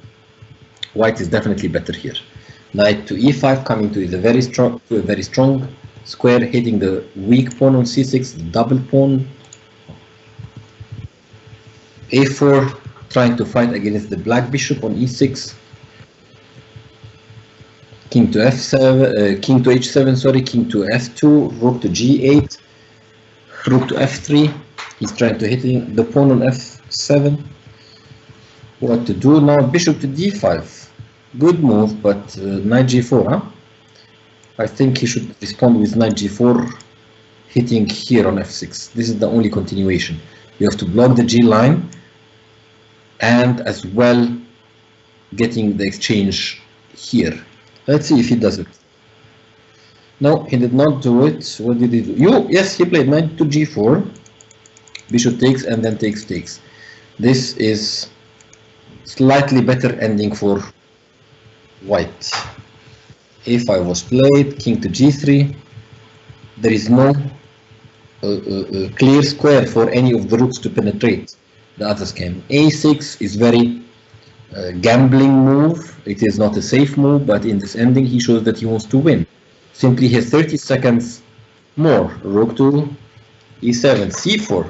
White is definitely better here. Knight to e5, coming to a very strong square, hitting the weak pawn on c6, the double pawn. a4, trying to fight against the black bishop on e6. King to f7, king to h7, sorry, king to f2, rook to g8, rook to f3. He's trying to hit the pawn on f7. What to do now? Bishop to d5. Good move, but knight g4, huh? I think he should respond with knight g4, hitting here on f6. This is the only continuation. You have to block the g line and as well getting the exchange here. Let's see if he does it. No, he did not do it. What did he do? Yes, he played knight to g4. Bishop takes and then takes. This is slightly better ending for white. a5 was played, king to g3. There is no clear square for any of the rooks to penetrate. The others can. a6 is very gambling move. It is not a safe move, but in this ending he shows that he wants to win. Simply he has 30 seconds more. Rook to e7, c4,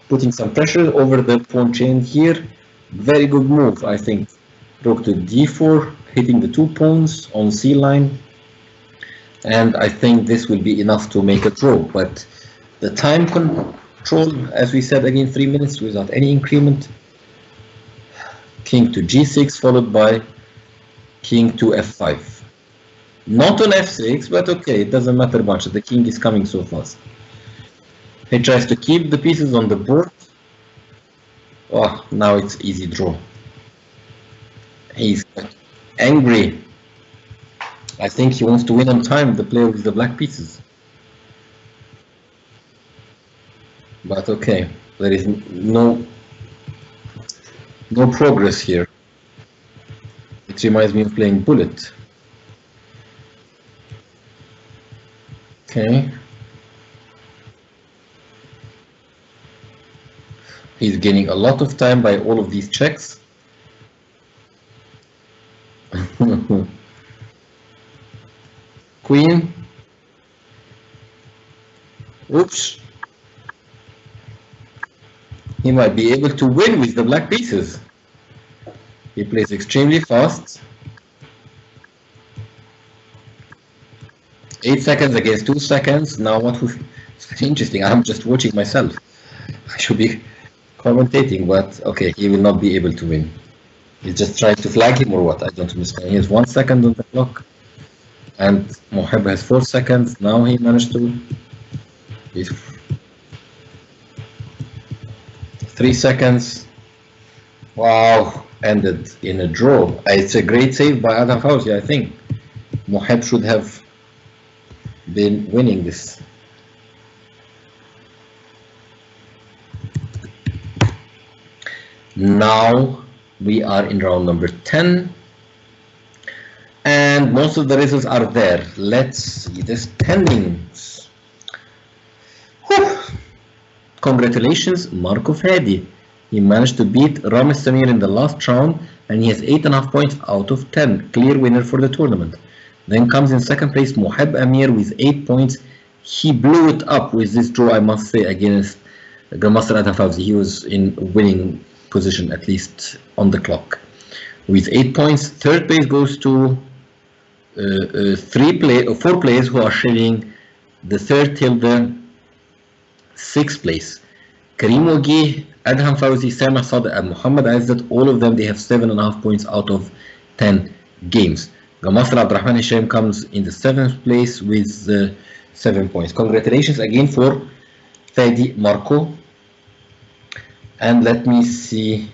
putting some pressure over the pawn chain here. Very good move, I think. Rook to d4, hitting the two pawns on c line, and I think this will be enough to make a draw. But the time control, as we said, again 3 minutes without any increment. King to g6 followed by king to f5. Not on f6, but okay, it doesn't matter much. The king is coming so fast. He tries to keep the pieces on the board. Oh, now it's easy draw. He's angry. I think he wants to win on time, the player with the black pieces. But okay, there is no progress here. It reminds me of playing bullet. Okay. He's gaining a lot of time by all of these checks. Queen. Oops. He might be able to win with the black pieces. He plays extremely fast. 8 seconds against 2 seconds. Now what? It's interesting. I'm just watching myself. I should be commentating, but okay, he will not be able to win. He's just trying to flag him or what? I don't understand. He has 1 second on the clock, and Moheb has 4 seconds. Now he managed to. 3 seconds. Wow, ended in a draw. It's a great save by Adam Fauzi, I think. Moheb should have been winning this. Now we are in round number 10, and and most of the results are there. Let's see the standings. Whew. Congratulations, Marco Fadi. He managed to beat Ramesh Samir in the last round, and he has 8.5 points out of 10. Clear winner for the tournament. Then comes in second place Moheb Amir with 8 points. He blew it up with this draw, I must say, against Grandmaster Adham Fawzi. He was in winning position, at least on the clock, with 8 points. Third place goes to 4 players who are sharing the third till the 6th place. Karim Wagi, Adham Fawzi, Samah Sadeh, and Muhammad Azzat. All of them, they have 7.5 points out of 10 games. Grandmaster Abdurrahman Hisham comes in the 7th place with 7 points. Congratulations again for Fadi Marco. And let me see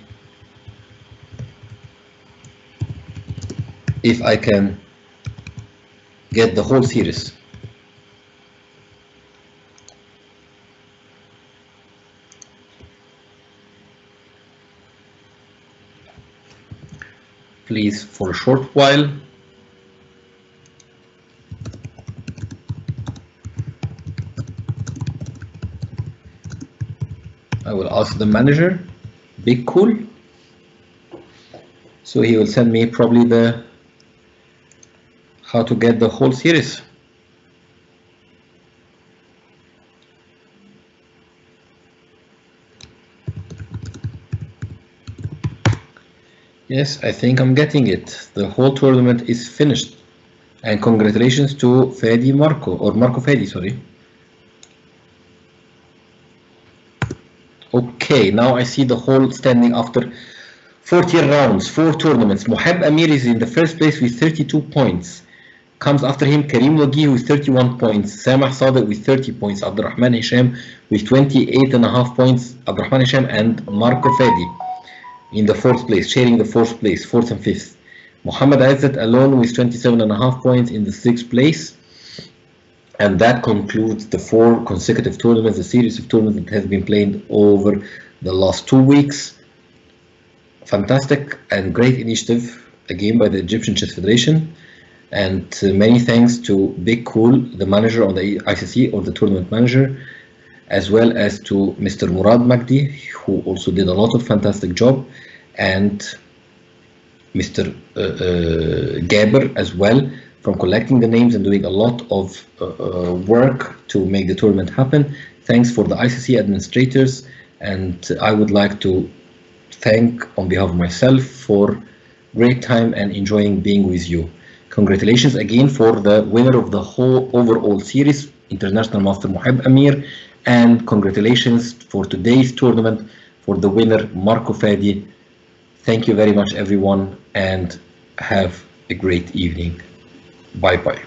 if I can get the whole series. Please, for a short while. I will ask the manager, Big Cool, so he will send me probably the how to get the whole series. Yes, I think I'm getting it. The whole tournament is finished, and congratulations to Fadi Marco, or Marco Fadi, sorry. Okay, now I see the whole standing after 14 rounds, 4 tournaments. Moheb Amir is in the first place with 32 points. Comes after him Karim Wagi with 31 points. Samah Sadeh with 30 points. Abdurrahman Hisham with 28.5 points. Abdurrahman Hisham and Marco Fadi in the 4th place, sharing the 4th place, 4th and 5th. Muhammad Azzat alone with 27.5 points in the 6th place. And that concludes the 4 consecutive tournaments, the series of tournaments that has been played over the last 2 weeks. Fantastic and great initiative again by the Egyptian Chess Federation. And many thanks to Big Cool, the manager on the ICC, or the tournament manager, as well as to Mr. Murad Magdi, who also did a lot of fantastic job, and Mr. Gaber as well, from collecting the names and doing a lot of work to make the tournament happen. Thanks for the ICC administrators, and I would like to thank on behalf of myself for great time and enjoying being with you. Congratulations again for the winner of the whole overall series, International Master Moheb Amir, and congratulations for today's tournament for the winner, Marco Fadi. Thank you very much, everyone, and have a great evening. Bye-bye.